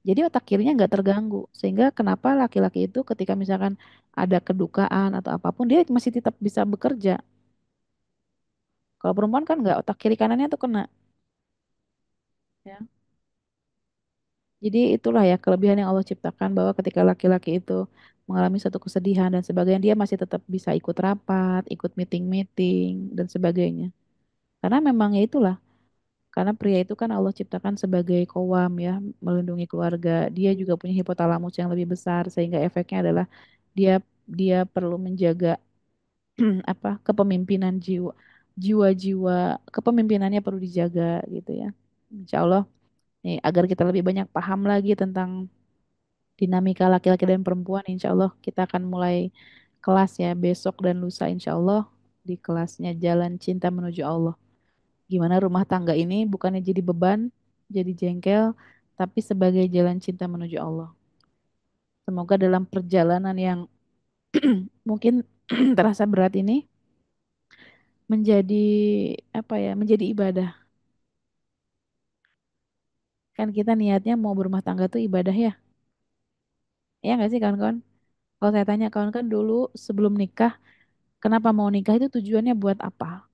Jadi otak kirinya nggak terganggu. Sehingga kenapa laki-laki itu ketika misalkan ada kedukaan atau apapun, dia masih tetap bisa bekerja. Kalau perempuan kan nggak, otak kiri kanannya tuh kena. Ya. Jadi itulah ya kelebihan yang Allah ciptakan, bahwa ketika laki-laki itu mengalami satu kesedihan dan sebagainya, dia masih tetap bisa ikut rapat, ikut meeting-meeting dan sebagainya. Karena memang ya itulah, karena pria itu kan Allah ciptakan sebagai kowam ya, melindungi keluarga. Dia juga punya hipotalamus yang lebih besar, sehingga efeknya adalah dia dia perlu menjaga apa, kepemimpinan jiwa, jiwa-jiwa kepemimpinannya perlu dijaga gitu ya. Insya Allah nih, agar kita lebih banyak paham lagi tentang dinamika laki-laki dan perempuan, insya Allah kita akan mulai kelas ya besok dan lusa, insya Allah di kelasnya Jalan Cinta Menuju Allah. Gimana rumah tangga ini bukannya jadi beban, jadi jengkel, tapi sebagai jalan cinta menuju Allah. Semoga dalam perjalanan yang mungkin terasa berat ini menjadi apa ya, menjadi ibadah. Kan kita niatnya mau berumah tangga tuh ibadah ya. Ya nggak sih kawan-kawan? Kalau saya tanya kawan-kawan dulu sebelum nikah, kenapa mau nikah itu tujuannya buat apa?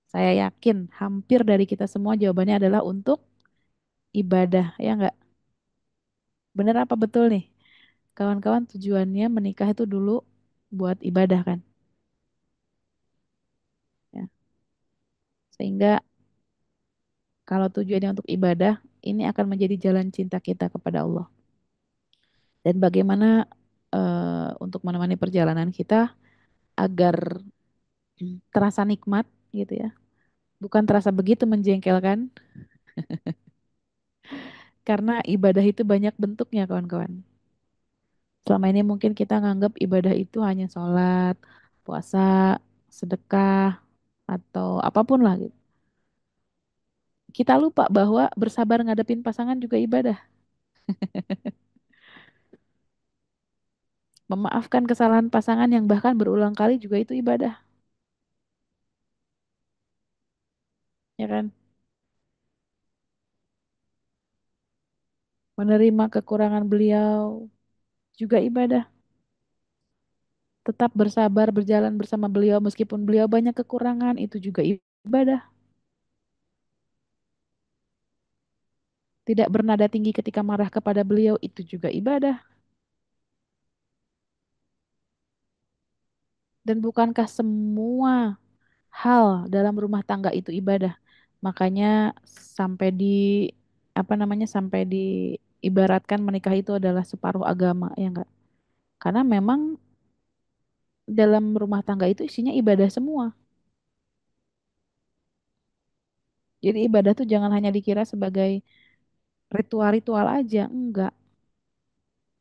Saya yakin hampir dari kita semua jawabannya adalah untuk ibadah, ya nggak? Bener apa betul nih? Kawan-kawan tujuannya menikah itu dulu buat ibadah kan? Ya. Sehingga kalau tujuannya untuk ibadah, ini akan menjadi jalan cinta kita kepada Allah. Dan bagaimana untuk menemani perjalanan kita agar terasa nikmat gitu ya. Bukan terasa begitu menjengkelkan, karena ibadah itu banyak bentuknya kawan-kawan. Selama ini mungkin kita nganggap ibadah itu hanya sholat, puasa, sedekah, atau apapun lah gitu. Kita lupa bahwa bersabar ngadepin pasangan juga ibadah. Memaafkan kesalahan pasangan yang bahkan berulang kali juga itu ibadah, ya kan? Menerima kekurangan beliau juga ibadah. Tetap bersabar berjalan bersama beliau meskipun beliau banyak kekurangan, itu juga ibadah. Tidak bernada tinggi ketika marah kepada beliau, itu juga ibadah. Dan bukankah semua hal dalam rumah tangga itu ibadah? Makanya sampai di apa namanya, sampai diibaratkan menikah itu adalah separuh agama, ya enggak? Karena memang dalam rumah tangga itu isinya ibadah semua. Jadi ibadah tuh jangan hanya dikira sebagai ritual-ritual aja, enggak.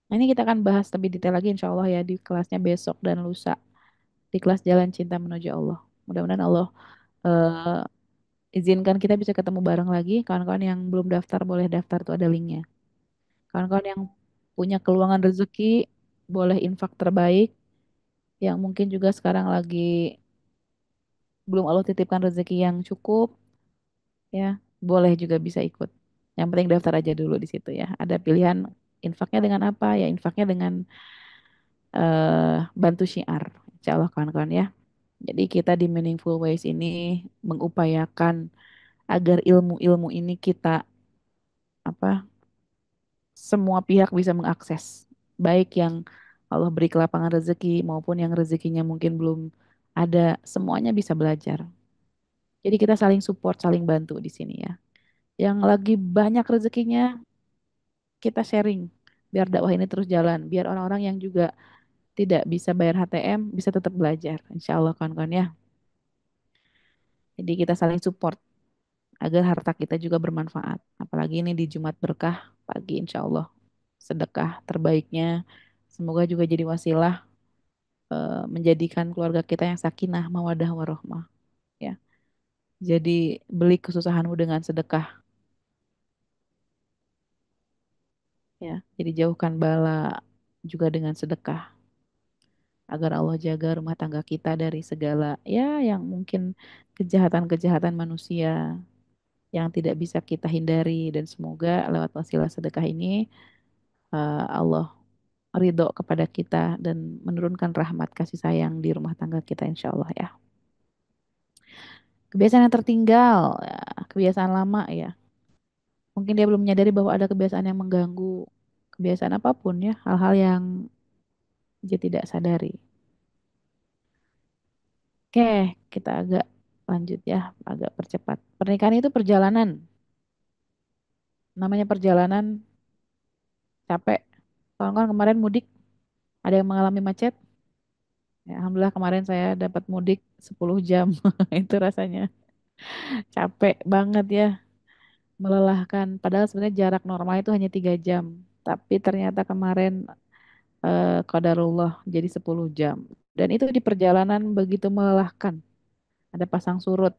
Nah, ini kita akan bahas lebih detail lagi insya Allah ya di kelasnya besok dan lusa, di kelas Jalan Cinta Menuju Allah. Mudah-mudahan Allah eh, izinkan kita bisa ketemu bareng lagi. Kawan-kawan yang belum daftar boleh daftar, tuh ada linknya. Kawan-kawan yang punya keluangan rezeki boleh infak terbaik. Yang mungkin juga sekarang lagi belum Allah titipkan rezeki yang cukup, ya boleh juga bisa ikut. Yang penting daftar aja dulu di situ ya. Ada pilihan infaknya dengan apa ya? Infaknya dengan bantu syiar, insya Allah kawan-kawan ya. Jadi kita di Meaningful Ways ini mengupayakan agar ilmu-ilmu ini kita apa, semua pihak bisa mengakses, baik yang Allah beri kelapangan rezeki maupun yang rezekinya mungkin belum ada, semuanya bisa belajar. Jadi kita saling support, saling bantu di sini ya. Yang lagi banyak rezekinya, kita sharing. Biar dakwah ini terus jalan. Biar orang-orang yang juga tidak bisa bayar HTM, bisa tetap belajar. Insya Allah kawan-kawan ya. Jadi kita saling support agar harta kita juga bermanfaat. Apalagi ini di Jumat Berkah pagi insya Allah. Sedekah terbaiknya. Semoga juga jadi wasilah menjadikan keluarga kita yang sakinah, mawadah, warohmah. Ya. Jadi beli kesusahanmu dengan sedekah. Ya. Jadi jauhkan bala juga dengan sedekah. Agar Allah jaga rumah tangga kita dari segala ya yang mungkin kejahatan-kejahatan manusia yang tidak bisa kita hindari dan semoga lewat wasilah sedekah ini Allah ridho kepada kita dan menurunkan rahmat kasih sayang di rumah tangga kita insya Allah ya. Kebiasaan yang tertinggal, ya, kebiasaan lama ya. Mungkin dia belum menyadari bahwa ada kebiasaan yang mengganggu kebiasaan apapun ya, hal-hal yang dia tidak sadari. Oke, kita agak lanjut ya, agak percepat. Pernikahan itu perjalanan. Namanya perjalanan capek. Kawan-kawan kemarin mudik, ada yang mengalami macet. Ya, Alhamdulillah kemarin saya dapat mudik 10 jam. Itu rasanya capek banget ya, melelahkan. Padahal sebenarnya jarak normal itu hanya 3 jam. Tapi ternyata kemarin qadarullah jadi 10 jam. Dan itu di perjalanan begitu melelahkan. Ada pasang surut.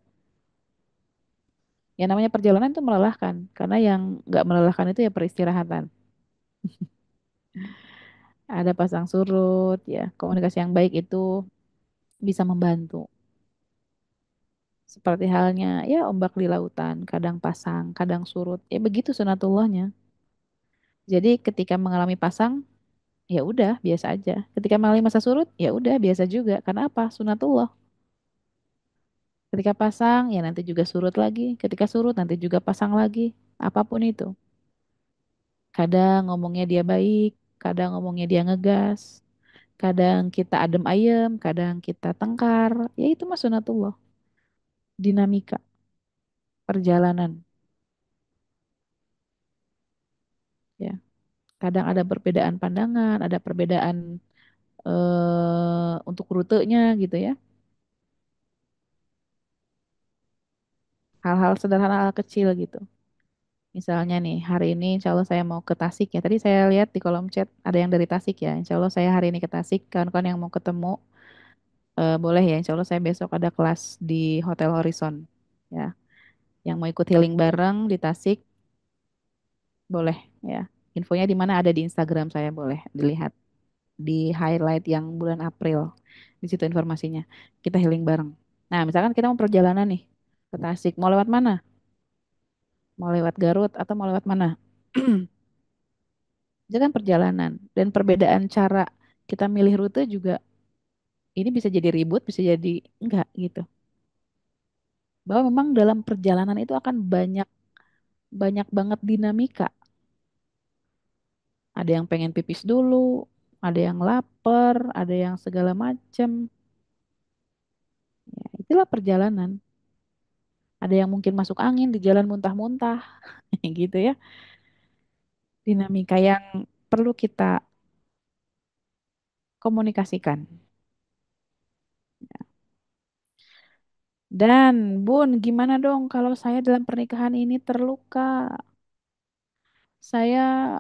Yang namanya perjalanan itu melelahkan. Karena yang nggak melelahkan itu ya peristirahatan. Ada pasang surut, ya komunikasi yang baik itu bisa membantu. Seperti halnya ya ombak di lautan, kadang pasang, kadang surut. Ya begitu sunatullahnya. Jadi ketika mengalami pasang, ya udah biasa aja. Ketika mengalami masa surut, ya udah biasa juga. Karena apa? Sunatullah. Ketika pasang, ya nanti juga surut lagi. Ketika surut, nanti juga pasang lagi. Apapun itu. Kadang ngomongnya dia baik, kadang ngomongnya dia ngegas, kadang kita adem ayem, kadang kita tengkar. Ya itu mah sunatullah. Dinamika perjalanan. Ya, kadang ada perbedaan pandangan, ada perbedaan untuk rutenya gitu ya. Hal-hal sederhana, hal kecil gitu. Misalnya nih, hari ini insya Allah saya mau ke Tasik ya. Tadi saya lihat di kolom chat ada yang dari Tasik ya. Insya Allah saya hari ini ke Tasik. Kawan-kawan yang mau ketemu, boleh ya. Insya Allah saya besok ada kelas di Hotel Horizon. Ya, yang mau ikut healing bareng di Tasik, boleh ya. Infonya di mana ada di Instagram saya, boleh dilihat. Di highlight yang bulan April. Di situ informasinya. Kita healing bareng. Nah, misalkan kita mau perjalanan nih ke Tasik. Mau lewat mana? Mau lewat Garut atau mau lewat mana? Itu kan perjalanan. Dan perbedaan cara kita milih rute juga ini bisa jadi ribut, bisa jadi enggak gitu. Bahwa memang dalam perjalanan itu akan banyak banyak banget dinamika. Ada yang pengen pipis dulu, ada yang lapar, ada yang segala macam. Ya, itulah perjalanan. Ada yang mungkin masuk angin di jalan muntah-muntah, gitu ya. Dinamika yang perlu kita komunikasikan. Dan Bun, gimana dong kalau saya dalam pernikahan ini terluka? Saya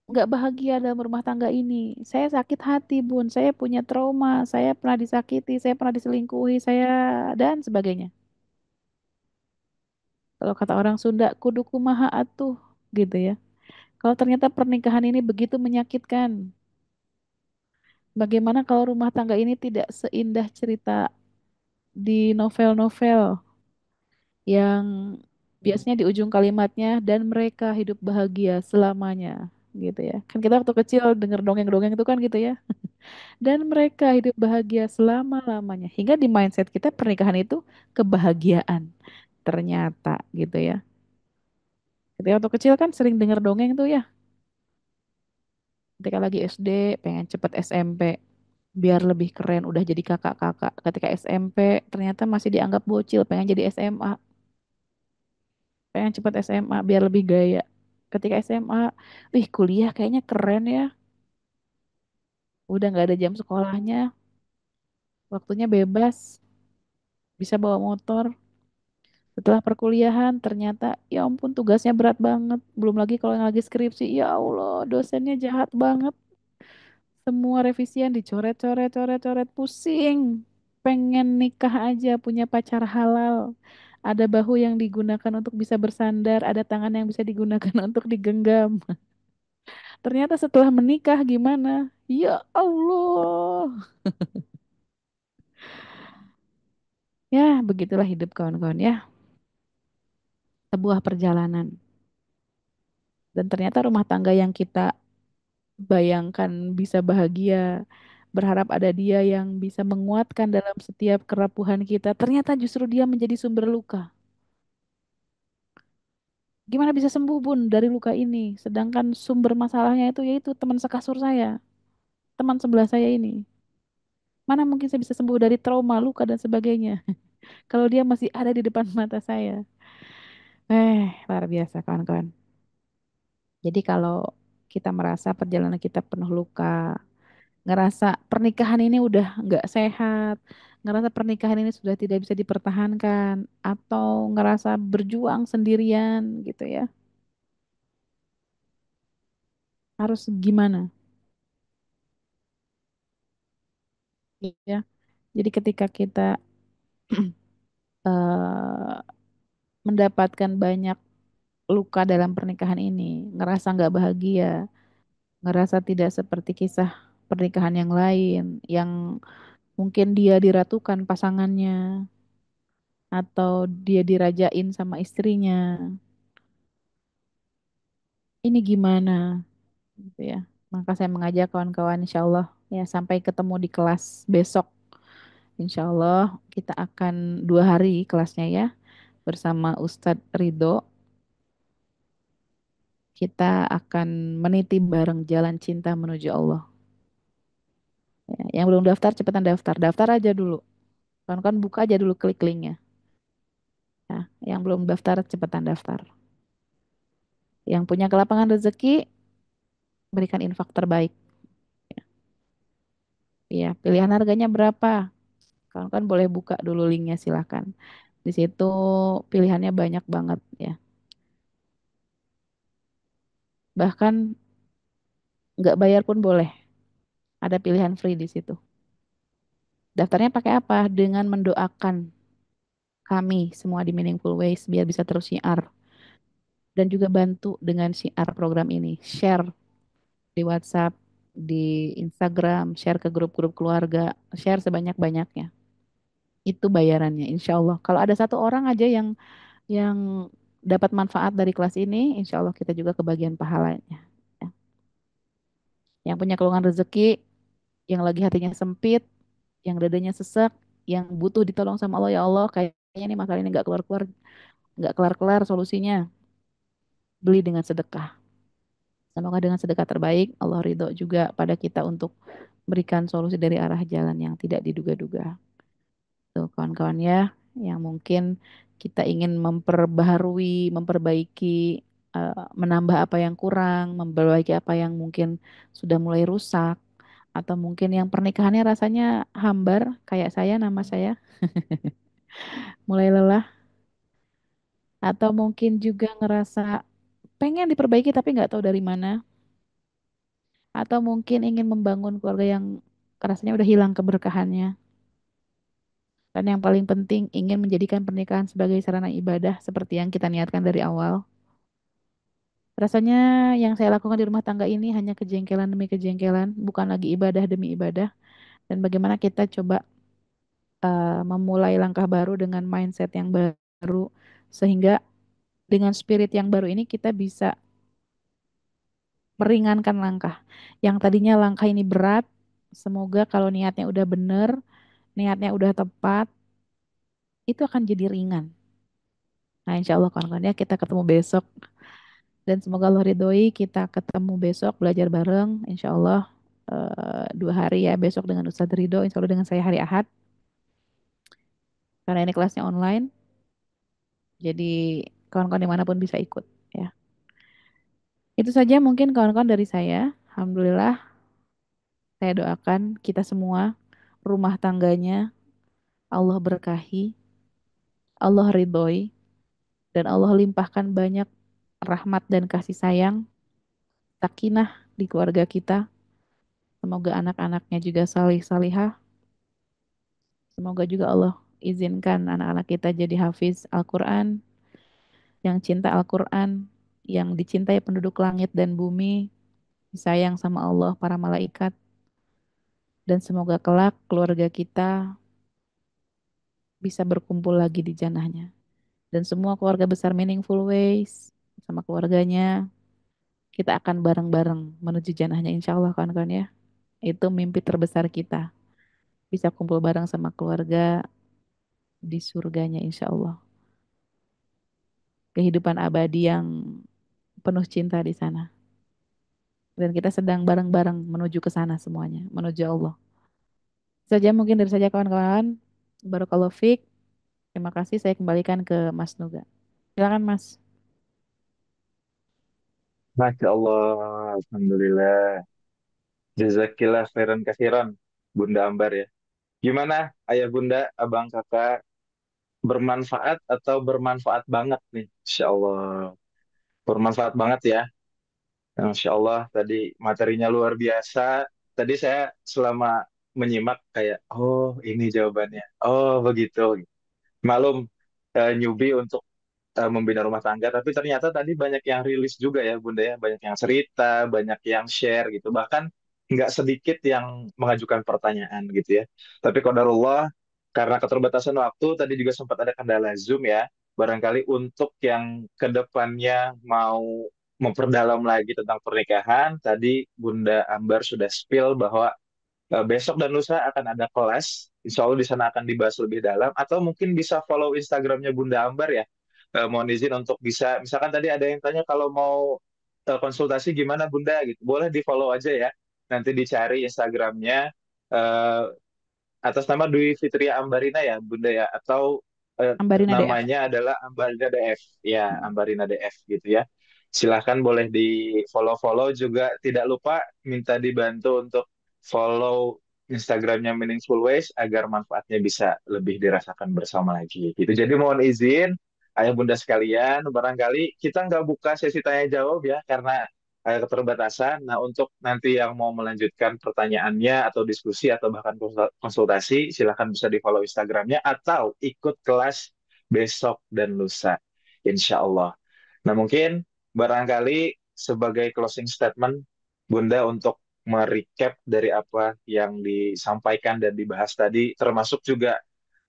nggak bahagia dalam rumah tangga ini. Saya sakit hati, Bun. Saya punya trauma. Saya pernah disakiti, saya pernah diselingkuhi, saya dan sebagainya. Kalau kata orang Sunda, kudu kumaha atuh, gitu ya. Kalau ternyata pernikahan ini begitu menyakitkan, bagaimana kalau rumah tangga ini tidak seindah cerita di novel-novel yang biasanya di ujung kalimatnya dan mereka hidup bahagia selamanya, gitu ya. Kan kita waktu kecil denger dongeng-dongeng itu kan gitu ya. Dan mereka hidup bahagia selama-lamanya. Hingga di mindset kita pernikahan itu kebahagiaan. Ternyata gitu ya. Ketika waktu kecil kan sering denger dongeng tuh ya. Ketika lagi SD pengen cepet SMP. biar lebih keren, udah jadi kakak-kakak. Ketika SMP ternyata masih dianggap bocil, pengen jadi SMA, pengen cepat SMA biar lebih gaya. Ketika SMA, wih kuliah kayaknya keren ya, udah nggak ada jam sekolahnya, waktunya bebas, bisa bawa motor. Setelah perkuliahan ternyata ya ampun tugasnya berat banget. Belum lagi kalau yang lagi skripsi, ya Allah dosennya jahat banget. Semua revisian dicoret-coret, coret-coret, pusing. Pengen nikah aja, punya pacar halal. Ada bahu yang digunakan untuk bisa bersandar, ada tangan yang bisa digunakan untuk digenggam. Ternyata setelah menikah gimana? Ya Allah. Ya, begitulah hidup kawan-kawan ya. Sebuah perjalanan. Dan ternyata rumah tangga yang kita bayangkan bisa bahagia, berharap ada dia yang bisa menguatkan dalam setiap kerapuhan kita. Ternyata justru dia menjadi sumber luka. Gimana bisa sembuh bun dari luka ini? Sedangkan sumber masalahnya itu yaitu teman sekasur saya, teman sebelah saya ini. Mana mungkin saya bisa sembuh dari trauma, luka dan sebagainya. Kalau dia masih ada di depan mata saya. Luar biasa kawan-kawan. Jadi kalau kita merasa perjalanan kita penuh luka, ngerasa pernikahan ini udah nggak sehat, ngerasa pernikahan ini sudah tidak bisa dipertahankan, atau ngerasa berjuang sendirian gitu ya, harus gimana? Ya, jadi ketika kita eh, mendapatkan banyak luka dalam pernikahan ini, ngerasa nggak bahagia, ngerasa tidak seperti kisah pernikahan yang lain, yang mungkin dia diratukan pasangannya, atau dia dirajain sama istrinya. Ini gimana, gitu ya. Maka saya mengajak kawan-kawan insya Allah ya sampai ketemu di kelas besok. Insya Allah kita akan 2 hari kelasnya ya bersama Ustadz Ridho. Kita akan meniti bareng jalan cinta menuju Allah. Ya, yang belum daftar cepetan daftar. Daftar aja dulu. Kawan-kawan buka aja dulu klik linknya. Ya, yang belum daftar cepetan daftar. Yang punya kelapangan rezeki berikan infak terbaik. Ya, pilihan harganya berapa? Kawan-kawan boleh buka dulu linknya silahkan. Di situ pilihannya banyak banget ya. Bahkan nggak bayar pun boleh. Ada pilihan free di situ. Daftarnya pakai apa? Dengan mendoakan kami semua di Meaningful Ways biar bisa terus syiar. Dan juga bantu dengan syiar program ini. Share di WhatsApp, di Instagram, share ke grup-grup keluarga, share sebanyak-banyaknya. Itu bayarannya, insya Allah. Kalau ada satu orang aja yang dapat manfaat dari kelas ini, insya Allah kita juga kebagian pahalanya. Ya. Yang punya kelungan rezeki, yang lagi hatinya sempit, yang dadanya sesek, yang butuh ditolong sama Allah, ya Allah, kayaknya nih masalah ini nggak kelar-kelar solusinya. Beli dengan sedekah. Semoga dengan sedekah terbaik, Allah ridho juga pada kita untuk berikan solusi dari arah jalan yang tidak diduga-duga. Tuh kawan-kawan ya, yang mungkin kita ingin memperbaharui, memperbaiki, menambah apa yang kurang, memperbaiki apa yang mungkin sudah mulai rusak, atau mungkin yang pernikahannya rasanya hambar, kayak saya, nama saya, mulai lelah, atau mungkin juga ngerasa pengen diperbaiki tapi nggak tahu dari mana, atau mungkin ingin membangun keluarga yang rasanya udah hilang keberkahannya. Dan yang paling penting ingin menjadikan pernikahan sebagai sarana ibadah seperti yang kita niatkan dari awal. Rasanya yang saya lakukan di rumah tangga ini hanya kejengkelan demi kejengkelan, bukan lagi ibadah demi ibadah. Dan bagaimana kita coba memulai langkah baru dengan mindset yang baru, sehingga dengan spirit yang baru ini kita bisa meringankan langkah. Yang tadinya langkah ini berat, semoga kalau niatnya udah benar, niatnya udah tepat, itu akan jadi ringan. Nah, insya Allah kawan-kawan ya kita ketemu besok dan semoga Allah ridhoi kita ketemu besok belajar bareng insya Allah 2 hari ya, besok dengan Ustadz Ridho, insya Allah dengan saya hari Ahad, karena ini kelasnya online, jadi kawan-kawan dimanapun bisa ikut ya. Itu saja mungkin kawan-kawan dari saya. Alhamdulillah, saya doakan kita semua rumah tangganya Allah berkahi, Allah ridhoi, dan Allah limpahkan banyak rahmat dan kasih sayang, sakinah di keluarga kita. Semoga anak-anaknya juga salih salihah. Semoga juga Allah izinkan anak-anak kita jadi hafiz Al-Quran, yang cinta Al-Quran, yang dicintai penduduk langit dan bumi, disayang sama Allah, para malaikat, dan semoga kelak keluarga kita bisa berkumpul lagi di jannahnya. Dan semua keluarga besar Meaningful Ways, sama keluarganya, kita akan bareng-bareng menuju jannahnya insya Allah kawan-kawan ya. Itu mimpi terbesar kita, bisa kumpul bareng sama keluarga di surganya insya Allah. Kehidupan abadi yang penuh cinta di sana. Dan kita sedang bareng-bareng menuju ke sana semuanya, menuju Allah. Saja mungkin dari saja kawan-kawan. Barakallahu fiik. Terima kasih, saya kembalikan ke Mas Nuga. Silakan Mas. Masya Allah, Alhamdulillah. Jazakillah khairan kasiran, Bunda Ambar ya. Gimana, ayah bunda, abang kakak, bermanfaat atau bermanfaat banget nih? Insya Allah. Bermanfaat banget ya. Insya Allah, tadi materinya luar biasa. Tadi saya selama menyimak kayak, oh ini jawabannya. Oh begitu. Malum, newbie untuk membina rumah tangga, tapi ternyata tadi banyak yang rilis juga ya Bunda ya, banyak yang cerita, banyak yang share gitu, bahkan nggak sedikit yang mengajukan pertanyaan gitu ya. Tapi qadarullah, karena keterbatasan waktu, tadi juga sempat ada kendala Zoom ya, barangkali untuk yang kedepannya mau memperdalam lagi tentang pernikahan, tadi Bunda Ambar sudah spill bahwa besok dan lusa akan ada kelas. Insya Allah di sana akan dibahas lebih dalam. Atau mungkin bisa follow Instagramnya Bunda Ambar ya. Mohon izin untuk bisa, misalkan tadi ada yang tanya kalau mau konsultasi gimana Bunda gitu. Boleh di follow aja ya. Nanti dicari Instagramnya. eh, atas nama Dwi Fitria Ambarina ya Bunda ya. Atau Ambarina DF. namanya adalah Ambarina DF. Ya, Ambarina DF gitu ya. Silahkan boleh di follow-follow juga. Tidak lupa minta dibantu untuk follow Instagramnya Meaningful Ways agar manfaatnya bisa lebih dirasakan bersama lagi. Gitu. Jadi mohon izin, ayah bunda sekalian, barangkali kita nggak buka sesi tanya jawab ya karena ada keterbatasan. Nah untuk nanti yang mau melanjutkan pertanyaannya atau diskusi atau bahkan konsultasi, silahkan bisa di follow Instagramnya atau ikut kelas besok dan lusa, insya Allah. Nah mungkin barangkali sebagai closing statement, Bunda untuk merecap dari apa yang disampaikan dan dibahas tadi, termasuk juga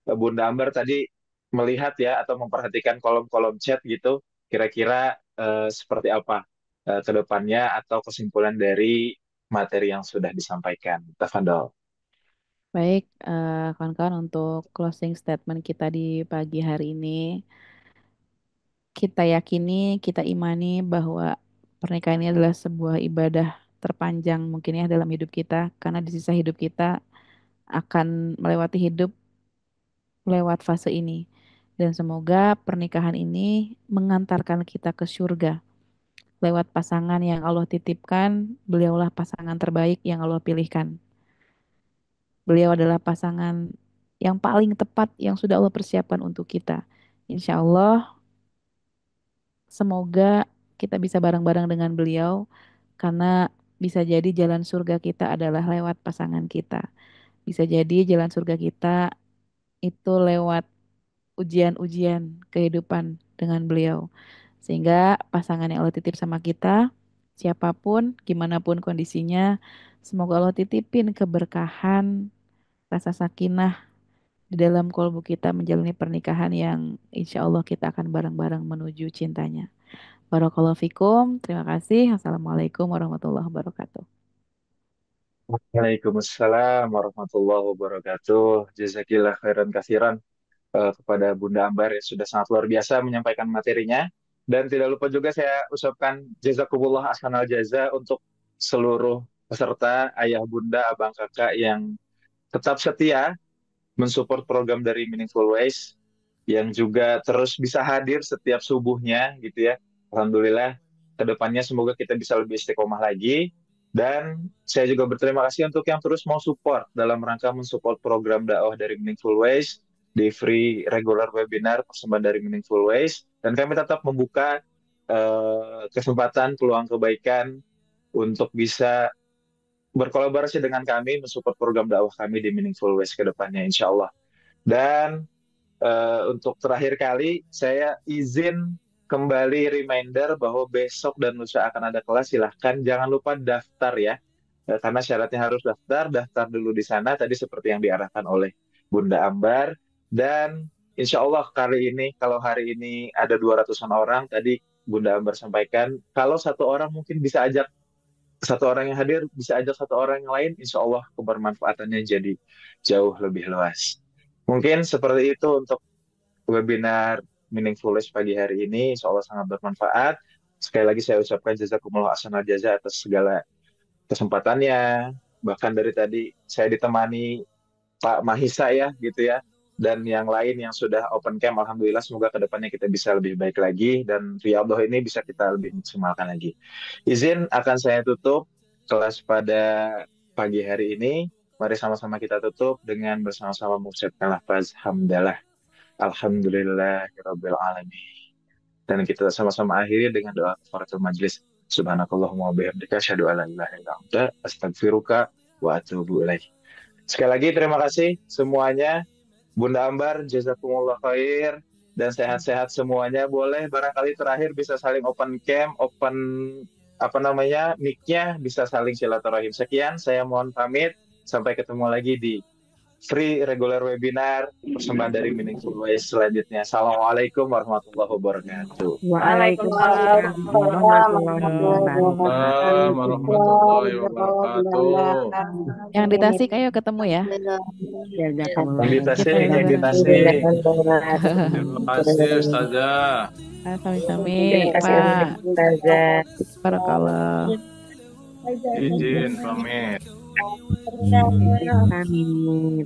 Bunda Ambar tadi melihat ya atau memperhatikan kolom-kolom chat gitu, kira-kira seperti apa ke depannya atau kesimpulan dari materi yang sudah disampaikan. Tafadhol. Baik, kawan-kawan untuk closing statement kita di pagi hari ini, kita yakini, kita imani bahwa pernikahan ini adalah sebuah ibadah terpanjang mungkin ya dalam hidup kita, karena di sisa hidup kita akan melewati hidup lewat fase ini. Dan semoga pernikahan ini mengantarkan kita ke surga lewat pasangan yang Allah titipkan. Beliaulah pasangan terbaik yang Allah pilihkan. Beliau adalah pasangan yang paling tepat yang sudah Allah persiapkan untuk kita. Insya Allah, semoga kita bisa bareng-bareng dengan beliau, karena bisa jadi jalan surga kita adalah lewat pasangan kita. Bisa jadi jalan surga kita itu lewat ujian-ujian kehidupan dengan beliau. Sehingga pasangan yang Allah titip sama kita, siapapun, gimana pun kondisinya, semoga Allah titipin keberkahan, rasa sakinah di dalam kolbu kita menjalani pernikahan yang insya Allah kita akan bareng-bareng menuju cintanya. Barakallahu fikum. Terima kasih. Assalamualaikum warahmatullahi wabarakatuh. Waalaikumsalam warahmatullahi wabarakatuh. Jazakillah khairan kasiran kepada Bunda Ambar yang sudah sangat luar biasa menyampaikan materinya. Dan tidak lupa juga saya ucapkan jazakumullah ahsanal jaza untuk seluruh beserta ayah bunda, abang kakak yang tetap setia mensupport program dari Meaningful Ways, yang juga terus bisa hadir setiap subuhnya gitu ya. Alhamdulillah, kedepannya semoga kita bisa lebih istiqomah lagi. Dan saya juga berterima kasih untuk yang terus mau support dalam rangka mensupport program dakwah dari Meaningful Ways di free regular webinar persembahan dari Meaningful Ways. Dan kami tetap membuka kesempatan peluang kebaikan untuk bisa berkolaborasi dengan kami mensupport program dakwah kami di Meaningful Ways ke depannya insya Allah. Dan untuk terakhir kali, saya izin kembali reminder bahwa besok dan lusa akan ada kelas. Silahkan jangan lupa daftar ya. Karena syaratnya harus daftar. Daftar dulu di sana, tadi seperti yang diarahkan oleh Bunda Ambar. Dan insya Allah kali ini, kalau hari ini ada 200-an orang, tadi Bunda Ambar sampaikan, kalau satu orang mungkin bisa ajak, satu orang yang hadir bisa ajak satu orang yang lain, insya Allah kebermanfaatannya jadi jauh lebih luas. Mungkin seperti itu untuk webinar Meaningfulness pagi hari ini. Insya Allah sangat bermanfaat. Sekali lagi saya ucapkan jazakumullah ahsanal jaza atas segala kesempatannya. Bahkan dari tadi saya ditemani Pak Mahisa ya gitu ya. Dan yang lain yang sudah open camp, Alhamdulillah semoga kedepannya kita bisa lebih baik lagi. Dan Riyadhah ini bisa kita lebih maksimalkan lagi. Izin akan saya tutup kelas pada pagi hari ini. Mari sama-sama kita tutup dengan bersama-sama mengucapkan lafaz hamdalah. Alhamdulillahirabbil alamin. Dan kita sama-sama akhiri dengan doa kafaratul majlis. Subhanakallahumma wa bihamdika asyhadu an la ilaha illa anta astaghfiruka wa atubu ilaik. Sekali lagi terima kasih semuanya. Bunda Ambar, jazakumullah khair dan sehat-sehat semuanya. Boleh barangkali terakhir bisa saling open cam, open apa namanya mic-nya, bisa saling silaturahim. Sekian, saya mohon pamit. Sampai ketemu lagi di free regular webinar persembahan dari Meaningful Ways selanjutnya. Assalamualaikum warahmatullahi wabarakatuh. Waalaikumsalam warahmatullahi wabarakatuh. Warahmatullahi wabarakatuh. Yang di Tasik ayo ketemu ya. Yang di Tasik, yang di Tasik. Terima kasih Ustazah. Sami-sami Pak. Barakallah. Izin pamit. Amin.